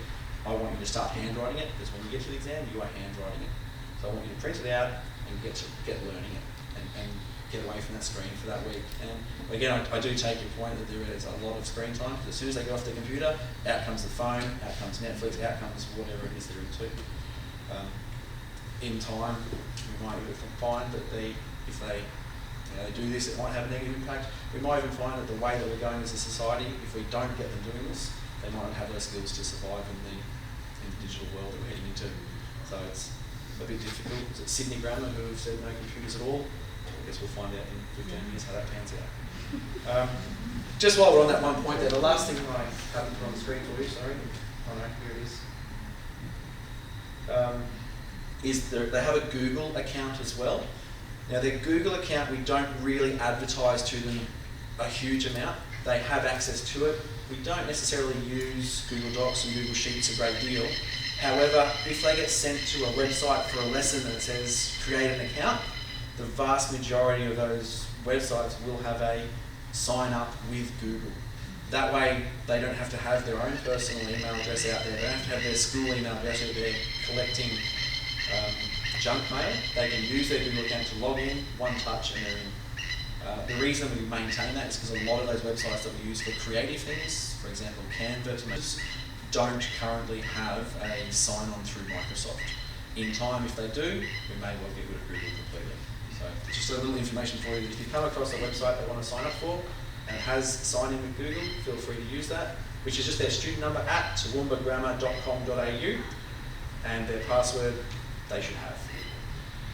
I want you to start handwriting it, because when you get to the exam, you are handwriting it. So I want you to print it out and get learning it and get away from that screen for that week. And again, I do take your point that there is a lot of screen time, because as soon as they get off the computer, out comes the phone, out comes Netflix, out comes whatever it is they're into. In time, we might even find that if they do this, it might have a negative impact. We might even find that the way that we're going as a society, if we don't get them doing this, they might not have those skills to survive in the digital world that we're heading into. So it's a bit difficult. Is it Sydney Grammar who have said no computers at all? I guess we'll find out in 15 years how that pans out. Just while we're on that one point there, the last thing I haven't put on the screen for you, sorry. Oh no, here it is. They have a Google account as well. Now their Google account, we don't really advertise to them a huge amount. They have access to it. We don't necessarily use Google Docs and Google Sheets a great deal. However, if they get sent to a website for a lesson that says create an account, the vast majority of those websites will have a sign up with Google. That way, they don't have to have their own personal email address out there. They don't have to have their school email address if they're collecting junk mail. They can use their Google account to log in, one touch, and they're in. The reason we maintain that is because a lot of those websites that we use for creative things, for example, Canva, don't currently have a sign-on through Microsoft. In time, if they do, we may well get rid of Google completely. So just a little information for you. If you come across a website they want to sign up for and it has sign in with Google, feel free to use that, which is just their student number at toowoombagrammar.com.au, and their password they should have.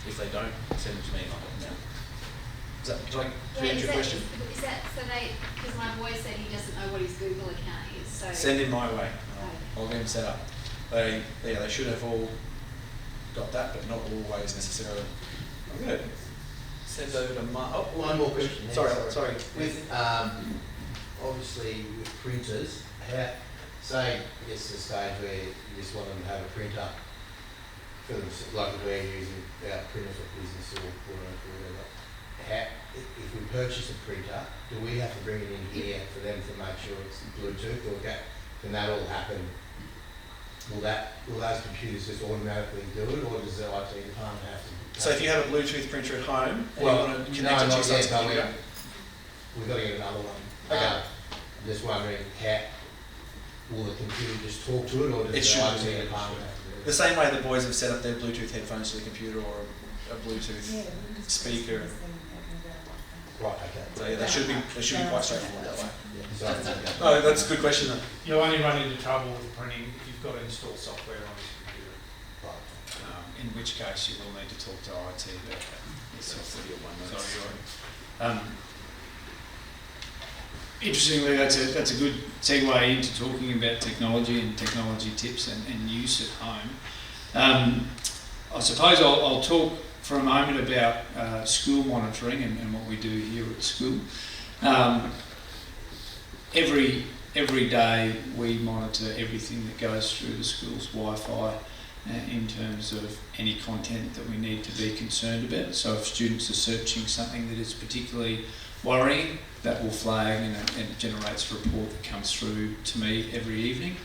If they don't, send them to me and I'll put them down. Is that, do I answer your question? Is that so they, because my boy said he doesn't know what his Google account is, so. Send him my way. I'll get him set up. They should have all got that, but not always necessarily. I'm going to send over to Mark. Oh, One more question. Sorry. With obviously with printers, say it's the stage where you just want them to have a printer for them, like we're using our printers for business or whatever. If we purchase a printer, do we have to bring it in here for them to make sure it's Bluetooth, or can that all happen? Will those computers just automatically do it, or does the IT department have to? So if you have a Bluetooth printer at home, and well, you want to connect it to your son's computer, we've got to get another one. Okay. I'm just wondering, will the computer just talk to it, or does the IT department have to do it? the same way the boys have set up their Bluetooth headphones to the computer or a Bluetooth speaker. Right, okay. So yeah, they should be quite straightforward that way. Sorry. No, that's a good question. You'll only run into trouble with printing if you've got to install software on this computer. Right. In which case you will need to talk to IT about that. Interestingly, that's a good segue into talking about technology and technology tips and use at home. I suppose I'll talk for a moment about school monitoring and what we do here at school. Every day we monitor everything that goes through the school's Wi-Fi in terms of any content that we need to be concerned about. So if students are searching something that is particularly worrying, that will flag and it generates a report that comes through to me every evening.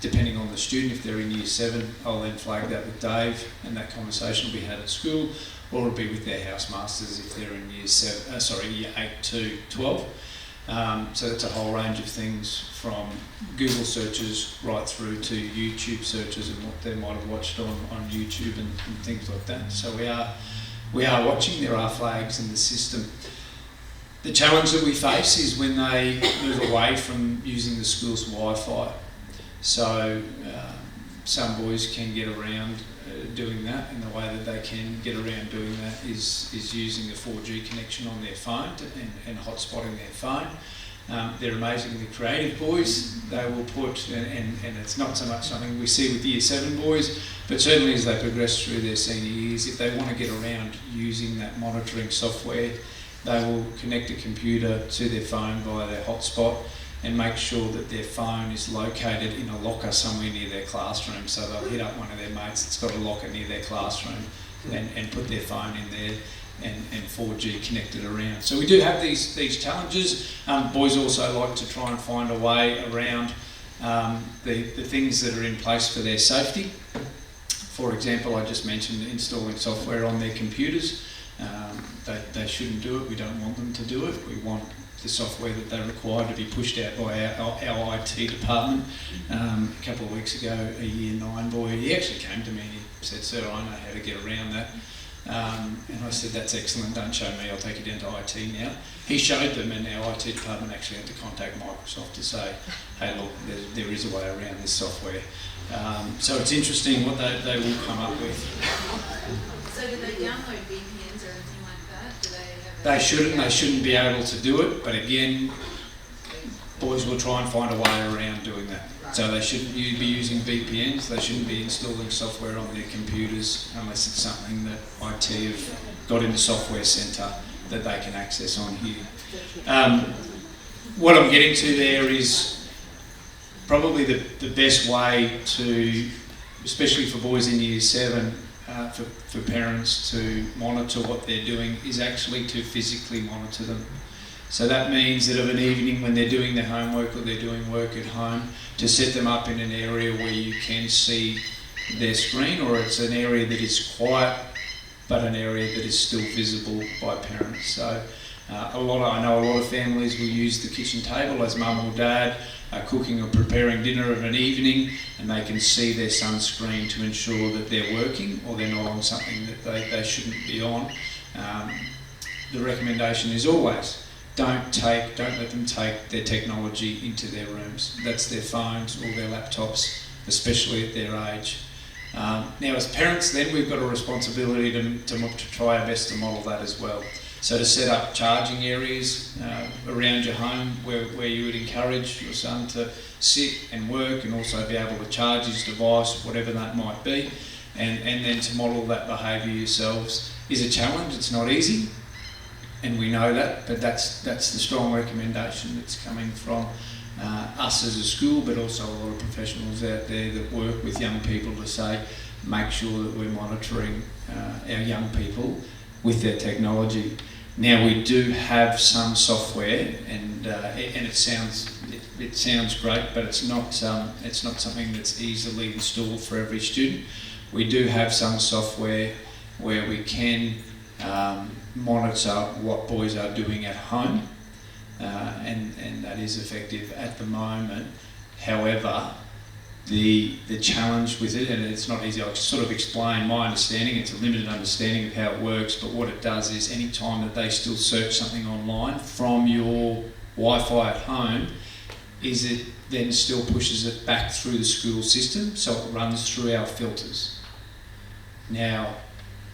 Depending on the student, if they're in Year 7, I'll then flag that with Dave and that conversation will be had at school, or it'll be with their housemasters if they're in Year 8 to 12. So that's a whole range of things, from Google searches right through to YouTube searches and what they might have watched on YouTube and things like that. So we are watching. There are flags in the system. The challenge that we face is when they move away from using the school's Wi-Fi. So some boys can get around doing that, and the way that they can get around doing that is using a 4G connection on their phone and hotspotting their phone. They're amazingly creative boys. They will put, and it's not so much something we see with Year 7 boys, but certainly as they progress through their senior years, if they want to get around using that monitoring software, they will connect a computer to their phone via their hotspot and make sure that their phone is located in a locker somewhere near their classroom. So they'll hit up one of their mates that's got a locker near their classroom and put their phone in there and 4G connected around. So we do have these challenges. Boys also like to try and find a way around the things that are in place for their safety. For example, I just mentioned installing software on their computers. They shouldn't do it. We don't want them to do it. We want the software that they require to be pushed out by our IT department. A couple of weeks ago, a Year 9 boy, he actually came to me and he said, "Sir, I know how to get around that." And I said, "That's excellent, don't show me, I'll take you down to IT now." He showed them, and our IT department actually had to contact Microsoft to say, "Hey, look, there is a way around this software." So it's interesting what they will come up with. So do they download VPNs or anything like that? Do they have They shouldn't be able to do it, but again, boys will try and find a way around doing that. So they shouldn't be using VPNs, they shouldn't be installing software on their computers unless it's something that IT have got in the software centre that they can access on here. What I'm getting to there is probably the best way to, especially for boys in Year 7, for parents to monitor what they're doing is actually to physically monitor them. So that means that of an evening when they're doing their homework or they're doing work at home, to set them up in an area where you can see their screen, or it's an area that is quiet but an area that is still visible by parents. So I know a lot of families will use the kitchen table as mum or dad are cooking or preparing dinner of an evening, and they can see their son's screen to ensure that they're working or they're not on something that they shouldn't be on. The recommendation is always don't let them take their technology into their rooms. That's their phones or their laptops, especially at their age. Now, as parents, then we've got a responsibility to try our best to model that as well. So to set up charging areas around your home where you would encourage your son to sit and work and also be able to charge his device, whatever that might be, and then to model that behaviour yourselves is a challenge. It's not easy, and we know that, but that's the strong recommendation that's coming from us as a school, but also a lot of professionals out there that work with young people to say, make sure that we're monitoring our young people with their technology. Now, we do have some software, and it sounds great, but it's not something that's easily installed for every student. We do have some software where we can monitor what boys are doing at home, and that is effective at the moment. However, the challenge with it, and it's not easy, I'll sort of explain my understanding, it's a limited understanding of how it works, but what it does is any time that they still search something online from your Wi-Fi at home, is it then still pushes it back through the school system, so it runs through our filters. Now,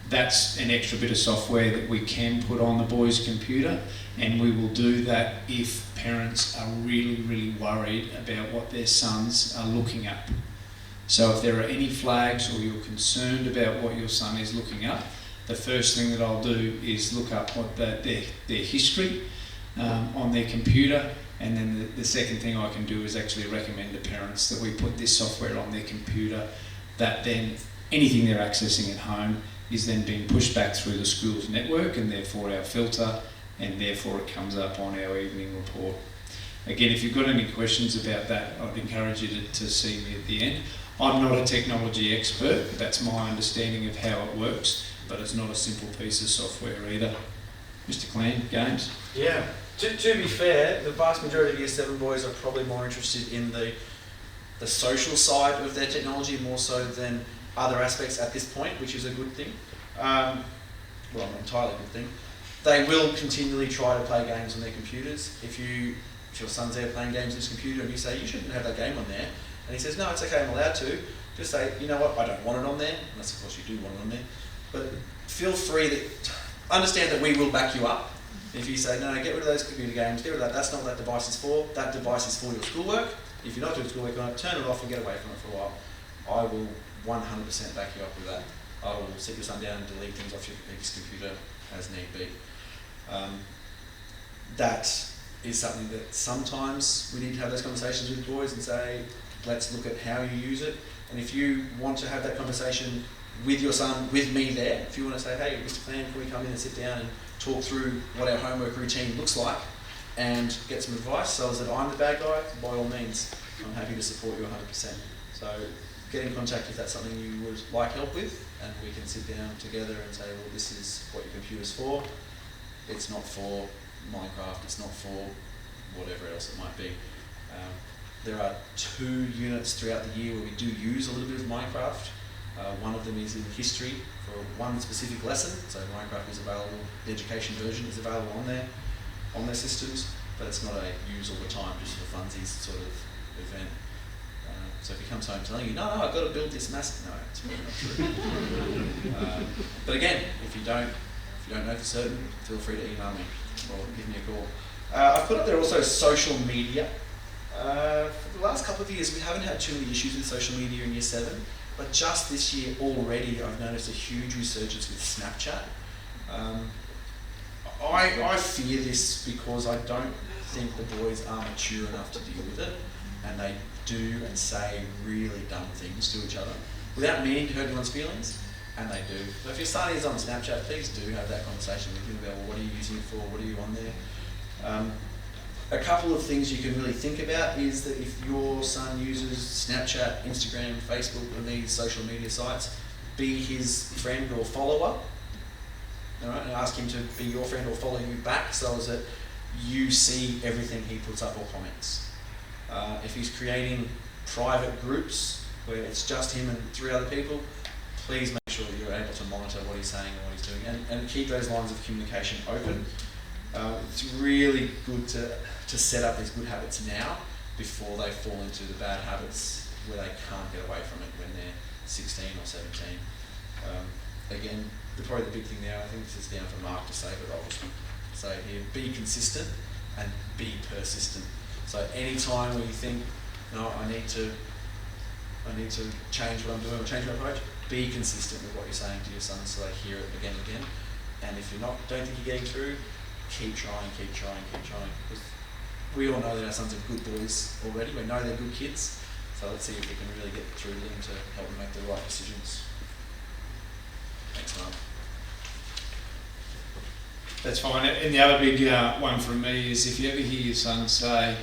that's an extra bit of software that we can put on the boys' computer, and we will do that if parents are really, really worried about what their sons are looking up. So if there are any flags or you're concerned about what your son is looking up, the first thing that I'll do is look up what their history on their computer, and then the second thing I can do is actually recommend to parents that we put this software on their computer, that then anything they're accessing at home is then being pushed back through the school's network and therefore our filter, and therefore it comes up on our evening report. Again, if you've got any questions about that, I'd encourage you to see me at the end. I'm not a technology expert, that's my understanding of how it works, but it's not a simple piece of software either. Mr. Clan, games? Yeah. To be fair, the vast majority of Year 7 boys are probably more interested in the social side of their technology more so than other aspects at this point, which is a good thing. Well, not entirely a good thing. They will continually try to play games on their computers. If your son's there playing games on his computer and you say, you shouldn't have that game on there, and he says, no, it's okay, I'm allowed to, just say, you know what, I don't want it on there, unless of course you do want it on there, but feel free to understand that we will back you up. If you say, no, get rid of those computer games, get rid of that, that's not what that device is for, that device is for your schoolwork. If you're not doing schoolwork on it, turn it off and get away from it for a while. I will 100% back you up with that. I will sit your son down and delete things off your computer as need be. That is something that sometimes we need to have those conversations with boys and say, let's look at how you use it. And if you want to have that conversation with your son, with me there, if you want to say, hey, Mr. Clan, can we come in and sit down and talk through what our homework routine looks like and get some advice so that I'm the bad guy, by all means, I'm happy to support you 100%. So get in contact if that's something you would like help with, and we can sit down together and say, well, this is what your computer's for. It's not for Minecraft, it's not for whatever else it might be. There are 2 units throughout the year where we do use a little bit of Minecraft. One of them is in history for one specific lesson, so Minecraft is available, the education version is available on their systems, but it's not a use all the time, just for funsies sort of event. So if he comes home telling you, no, I've got to build this massive, no, it's probably not true. But again, if you don't know for certain, feel free to email me or give me a call. I've put up there also social media. For the last couple of years, we haven't had too many issues with social media in Year 7, but just this year already, I've noticed a huge resurgence with Snapchat. I fear this because I don't think the boys are mature enough to deal with it, and they do and say really dumb things to each other without meaning to hurt anyone's feelings, and they do. So if your son is on Snapchat, please do have that conversation with him about, well, what are you using it for, what are you on there? A couple of things you can really think about is that if your son uses Snapchat, Instagram, Facebook, or these social media sites, be his friend or follower. All right, and ask him to be your friend or follow you back, so as that you see everything he puts up or comments. If he's creating private groups where it's just him and 3 other people, please make sure that you're able to monitor what he's saying and what he's doing, and keep those lines of communication open. It's really good to set up these good habits now before they fall into the bad habits where they can't get away from it when they're 16 or 17. Again, probably the big thing now, I think this is down for Mark to say, but I'll just say it here, be consistent and be persistent. So any time where you think, no, I need to change what I'm doing or change my approach, be consistent with what you're saying to your son so they hear it again and again. And if you're not, don't think you're getting through, keep trying. Because we all know that our sons are good boys already. We know they're good kids. So let's see if we can really get through them to help them make the right decisions. Thanks, Mark. That's fine. And the other big one from me is if you ever hear your son say,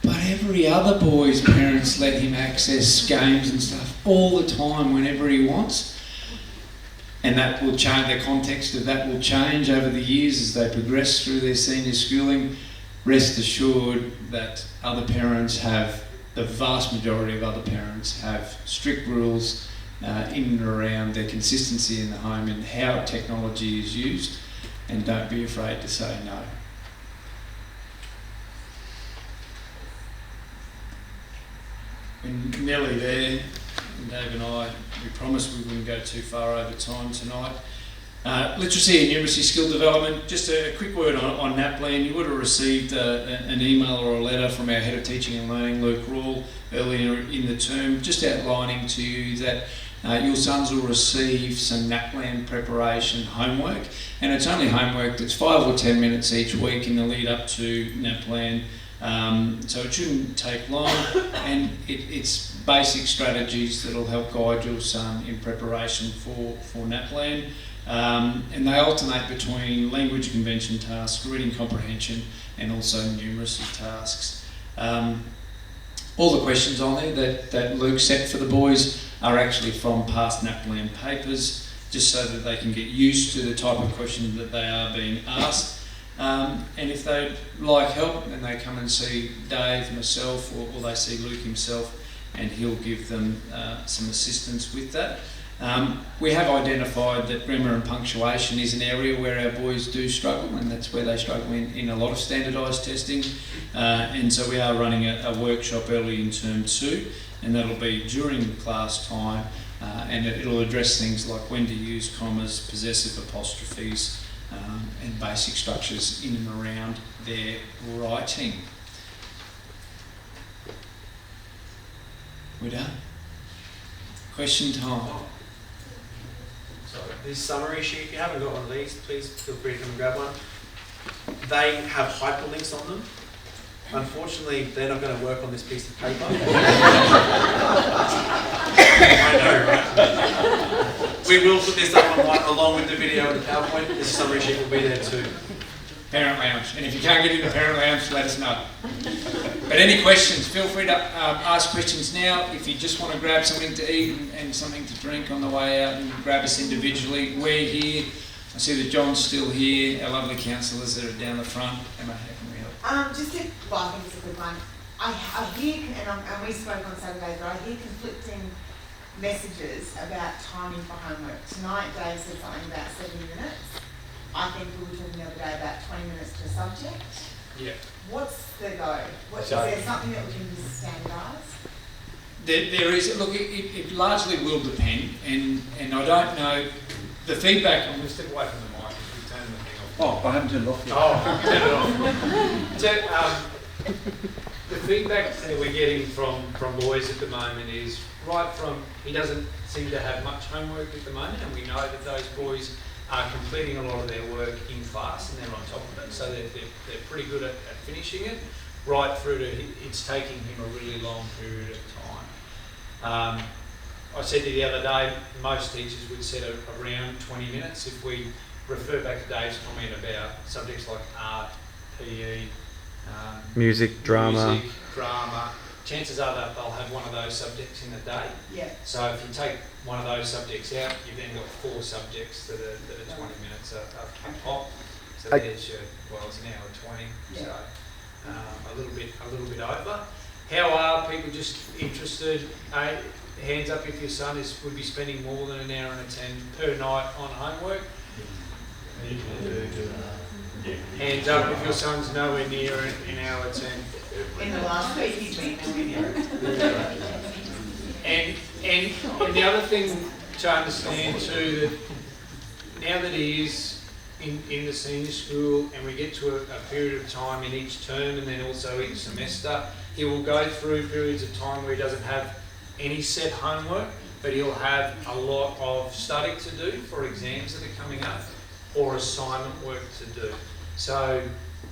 but every other boy's parents let him access games and stuff all the time whenever he wants, and that will change, the context of that will change over the years as they progress through their senior schooling. Rest assured that other parents have, the vast majority of other parents have strict rules in and around their consistency in the home and how technology is used, and don't be afraid to say no. We're nearly there. Dave and I, we promised we wouldn't go too far over time tonight. Literacy and numeracy skill development. Just a quick word on NAPLAN. You would have received an email or a letter from our Head of Teaching and Learning, Luke Rawle, earlier in the term, just outlining to you that your sons will receive some NAPLAN preparation homework, and it's only homework that's 5 or 10 minutes each week in the lead up to NAPLAN. So it shouldn't take long, and it's basic strategies that will help guide your son in preparation for NAPLAN. And they alternate between language convention tasks, reading comprehension, and also numeracy tasks. All the questions on there that Luke set for the boys are actually from past NAPLAN papers, just so that they can get used to the type of questions that they are being asked. And if they'd like help, then they come and see Dave, myself, or they see Luke himself, and he'll give them some assistance with that. We have identified that grammar and punctuation is an area where our boys do struggle, and that's where they struggle in a lot of standardised testing. And so we are running a workshop early in term 2, and that'll be during class time, and it'll address things like when to use commas, possessive apostrophes, and basic structures in and around their writing. We're done. Question time. So this summary sheet, if you haven't got one of these, please feel free to come and grab one. They have hyperlinks on them. Unfortunately, they're not going to work on this piece of paper. I know, right? We will put this up online along with the video and the PowerPoint. This summary sheet will be there too. Parent Lounge. And if you can't get into Parent Lounge, let us know. But any questions, feel free to ask questions now. If you just want to grab something to eat and something to drink on the way out, and grab us individually. We're here. I see that John's still here. Our lovely counsellors that are down the front. Emma, how can we help? I think it's a good one. I hear, and we spoke on Saturday, but I hear conflicting messages about timing for homework. Tonight, Dave said something about 70 minutes. I think we were talking the other day about 20 minutes per subject. Yeah. What's the go? Is there something that we can standardise? There is. Look, it largely will depend, and I don't know. The feedback. I'm going to step away from the mic if we turn the thing off. Oh, I haven't turned it off yet. Oh, turn it off. So, the feedback that we're getting from boys at the moment is right from he doesn't seem to have much homework at the moment, and we know that those boys are completing a lot of their work in class and they're on top of it, so they're pretty good at finishing it, right through to it's taking him a really long period of time. I said to you the other day, most teachers would set around 20 minutes. If we refer back to Dave's comment about subjects like art, PE, Music, drama. music, drama. Chances are that they'll have one of those subjects in a day. Yeah. So if you take one of those subjects out, you've then got 4 subjects that are 20 minutes a pop. So there's your, it's an hour 20. Yeah. So a little bit over. How are people just interested? Hands up if your son would be spending more than an hour and 10 per night on homework. Hands up if your son's nowhere near an hour 10. In the last week, he's been nowhere near it. And the other thing to understand too, that now that he is in the senior school and we get to a period of time in each term and then also each semester, he will go through periods of time where he doesn't have any set homework, but he'll have a lot of study to do for exams that are coming up or assignment work to do. So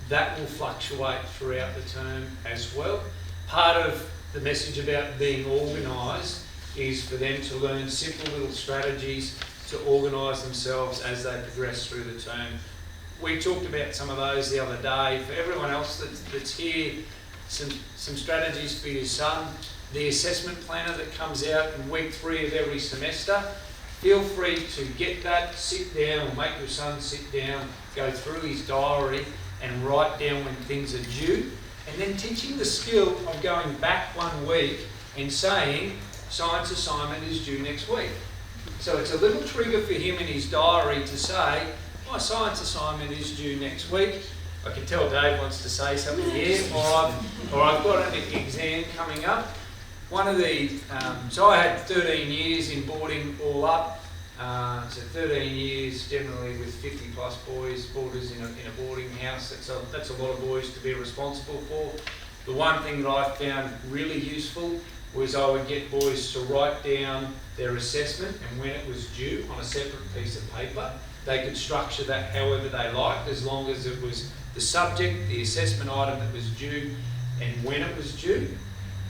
that will fluctuate throughout the term as well. Part of the message about being organised is for them to learn simple little strategies to organise themselves as they progress through the term. We talked about some of those the other day. For everyone else that's here, some strategies for your son. The assessment planner that comes out in week 3 of every semester. Feel free to get that, sit down, or make your son sit down, go through his diary and write down when things are due. And then teaching the skill of going back 1 week and saying, science assignment is due next week. So it's a little trigger for him in his diary to say, my science assignment is due next week. I can tell Dave wants to say something here, or I've got an exam coming up. One of the, so I had 13 years in boarding all up, so 13 years generally with 50 plus boarders in a boarding house. That's a lot of boys to be responsible for. The one thing that I found really useful was I would get boys to write down their assessment and when it was due on a separate piece of paper. They could structure that however they liked, as long as it was the subject, the assessment item that was due, and when it was due.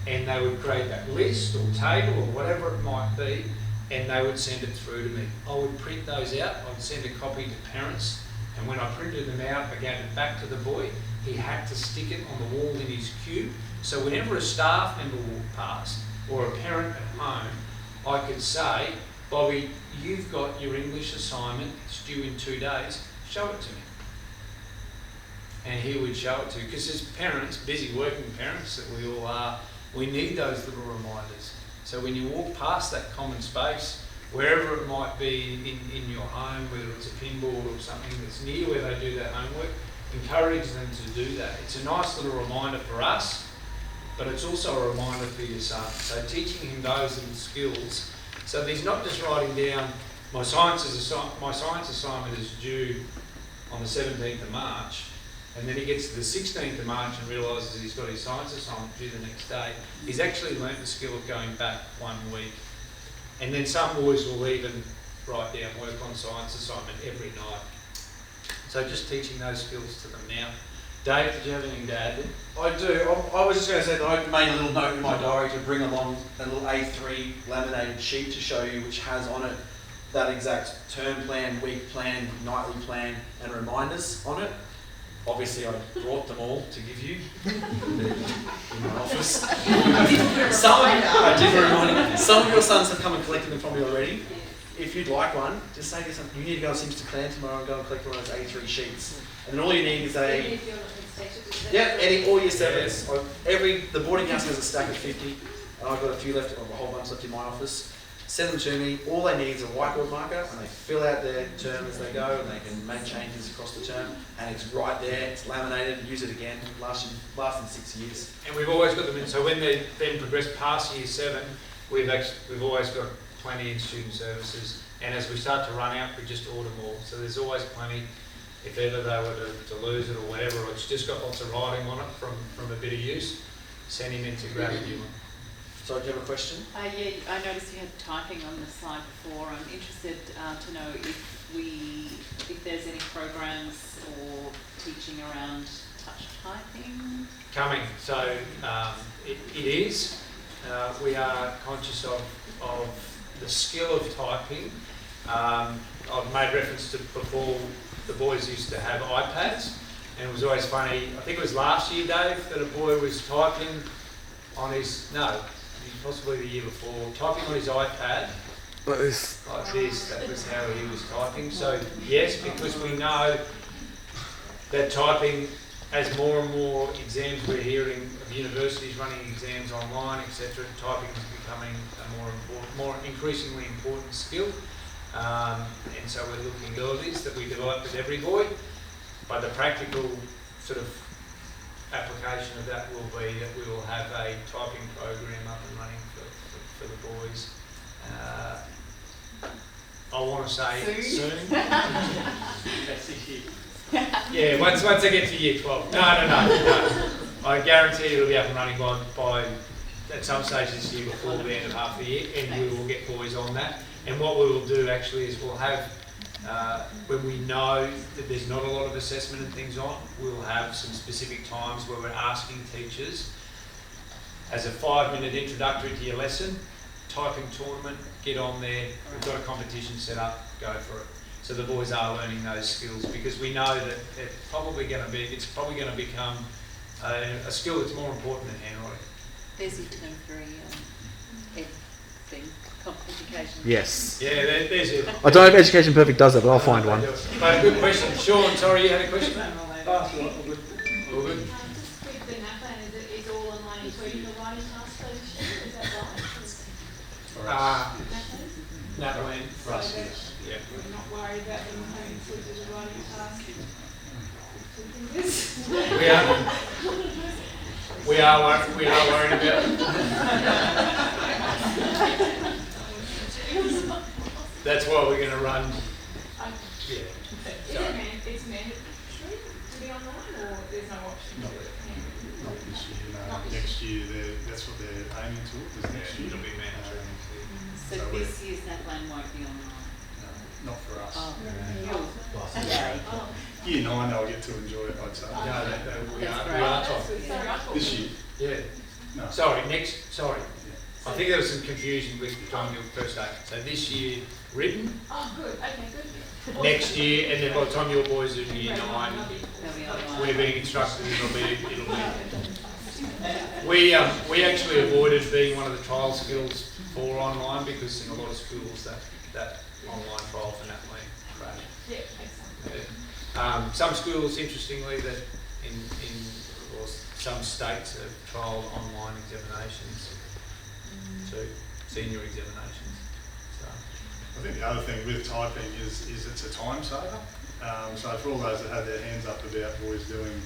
And they would create that list or table or whatever it might be, and they would send it through to me. I would print those out, I'd send a copy to parents, and when I printed them out, I gave it back to the boy. He had to stick it on the wall in his cube, so whenever a staff member walked past, or a parent at home, I could say, Bobby, you've got your English assignment, it's due in 2 days, show it to me. And he would show it to, because as parents, busy working parents that we all are, we need those little reminders. So when you walk past that common space, wherever it might be in your home, whether it's a pinboard or something that's near where they do their homework, encourage them to do that. It's a nice little reminder for us, but it's also a reminder for your son. So teaching him those little skills, so that he's not just writing down, my science assignment is due on the 17th of March, and then he gets to the 16th of March and realises he's got his science assignment due the next day. He's actually learnt the skill of going back 1 week. And then some boys will even write down work on science assignment every night. So just teaching those skills to them now. Dave, did you have anything to add there? I do. I was just going to say that I made a little note in my diary to bring along a little A3 laminated sheet to show you, which has on it that exact term plan, week plan, nightly plan, and reminders on it. Obviously, I brought them all to give you in my office. I did remind you. Some of your sons have come and collected them from me already. If you'd like one, just say to them, you need to go and Sims to Clan tomorrow and go and collect one of those A3 sheets. And then all you need is all year sevens. The boarding house has a stack of 50, and I've got a few left, a whole bunch left in my office. Send them to me. All they need is a whiteboard marker, and they fill out their term as they go, and they can make changes across the term. And it's right there. It's laminated. Use it again. Lasting 6 years. And we've always got them in. So when they then progress past year 7, we've always got plenty in student services. And as we start to run out, we just order more. So there's always plenty. If ever they were to lose it or whatever, or it's just got lots of writing on it from a bit of use, send him in to grab a new one. So do you have a question? Yeah, I noticed you had typing on the slide before. I'm interested to know if there's any programs or teaching around touch typing. Coming. So it is. We are conscious of the skill of typing. I've made reference to before the boys used to have iPads. And it was always funny. I think it was last year, Dave, that a boy was typing on his, no, possibly the year before, typing on his iPad. Like this. That was how he was typing. So yes, because we know that typing, as more and more exams we're hearing of universities running exams online, etc., typing is becoming a more increasingly important skill. And so we're looking at abilities that we develop with every boy. But the practical sort of application of that will be that we will have a typing program up and running for the boys. I want to say soon. That's 6 years. Yeah, once they get to year 12. No. I guarantee it'll be up and running by at some stage this year before the end of half the year, and we will get boys on that. And what we will do actually is we'll have, when we know that there's not a lot of assessment and things on, we'll have some specific times where we're asking teachers, as a 5-minute introductory to your lesson, typing tournament, get on there, we've got a competition set up, go for it. So the boys are learning those skills because we know that it's probably going to become a skill that's more important than handwriting. There's your term 3 ed thing, education. Yes. Yeah, there's it. I don't know if Education Perfect does that, but I'll find one. But good question. Sean, sorry, you had a question? Oh, all good. All good. Just with the NAPLAN, is all online including the writing task for this year? Is that right? NAPLAN for us, So that yes. Yeah. we're not worried about them having included the writing task. This. We are worried about it. That's why we're going to run. Yeah. It's mandatory to be online, or there's no option to do it? Not this year, no. Next year, that's what they're aiming towards. Next year, It'll be mandatory. So this year's NAPLAN won't be online? not for us. Oh. Okay. Year 9, they'll get to enjoy it, I'd say. No, we That's are great. typing. This year, Yeah. no. Sorry. I think there was some confusion with the time you first started. So this year written, Oh, good, okay, good. next year, and then by the time your boys are in year 9, They'll be online. we're being instructed it'll be. We actually avoided being one of the trial skills for online because in a lot of schools that online trial for NAPLAN crashed. Yeah, excellent. Some schools, interestingly, that or some states have trialled online examinations to senior examinations. So. I think the other thing with typing is it's a time saver. So for all those that had their hands up about boys doing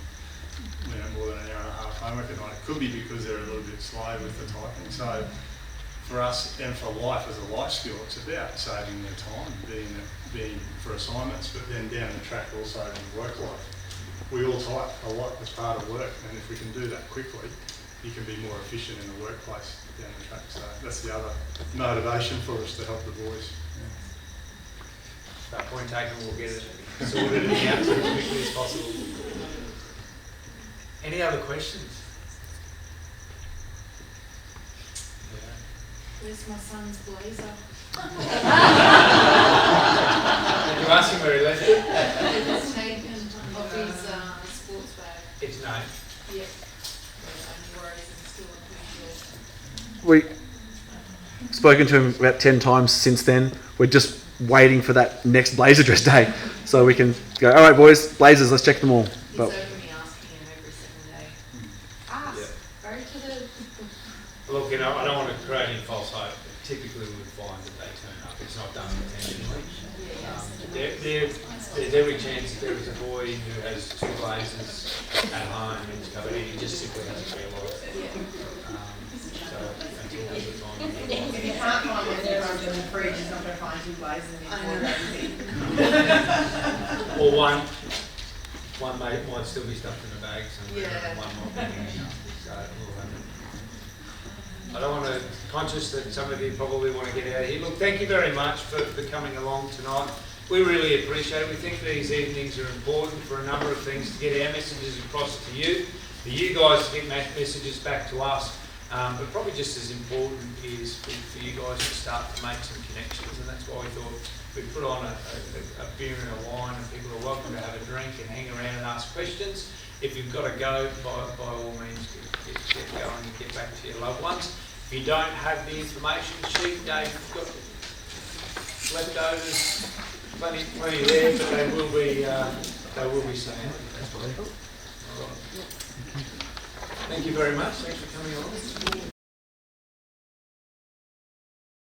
more than an hour and a half homework a night, it could be because they're a little bit slow with the typing. So for us and for life as a life skill, it's about saving their time, being for assignments, but then down the track also in work life. We all type a lot as part of work, and if we can do that quickly, you can be more efficient in the workplace down the track. So that's the other motivation for us to help the boys. That point taken, we'll get it sorted and out as quickly as possible. Any other questions? Where's my son's blazer? Did you ask him where he left it? It was taken off his sports bag. It's no. Yeah. Only worries it's still a pretty We've spoken to him about 10 times since then. We're just waiting for that next blazer dress day so we can go, all right boys, blazers, let's check them all. He's But openly asking him every second day. Yeah. Go to the... Look, I don't want to create any false hope. Typically, we would find that they turn up. It's not done intentionally. There's every chance that there is a boy who has 2 blazers at home and he's covered in. He just simply hasn't realised. So until there's a time. If you can't find one there under the fridge, he's not going to find 2 blazers in the Or one might still be stuffed in a bag somewhere. Yeah. And one might be hanging up. So I don't want to, conscious that some of you probably want to get out of here. Look, thank you very much for coming along tonight. We really appreciate it. We think these evenings are important for a number of things, to get our messages across to you, for you guys to get messages back to us, But probably just as important is for you guys to start to make some connections, and that's why we thought we'd put on a beer and a wine, and people are welcome to have a drink and hang around and ask questions. If you've got to go, by all means, get going and get back to your loved ones. If you don't have the information sheet, Dave's got leftovers, plenty there, but they will be sent out. All right. Thank you very much. Thanks for coming on.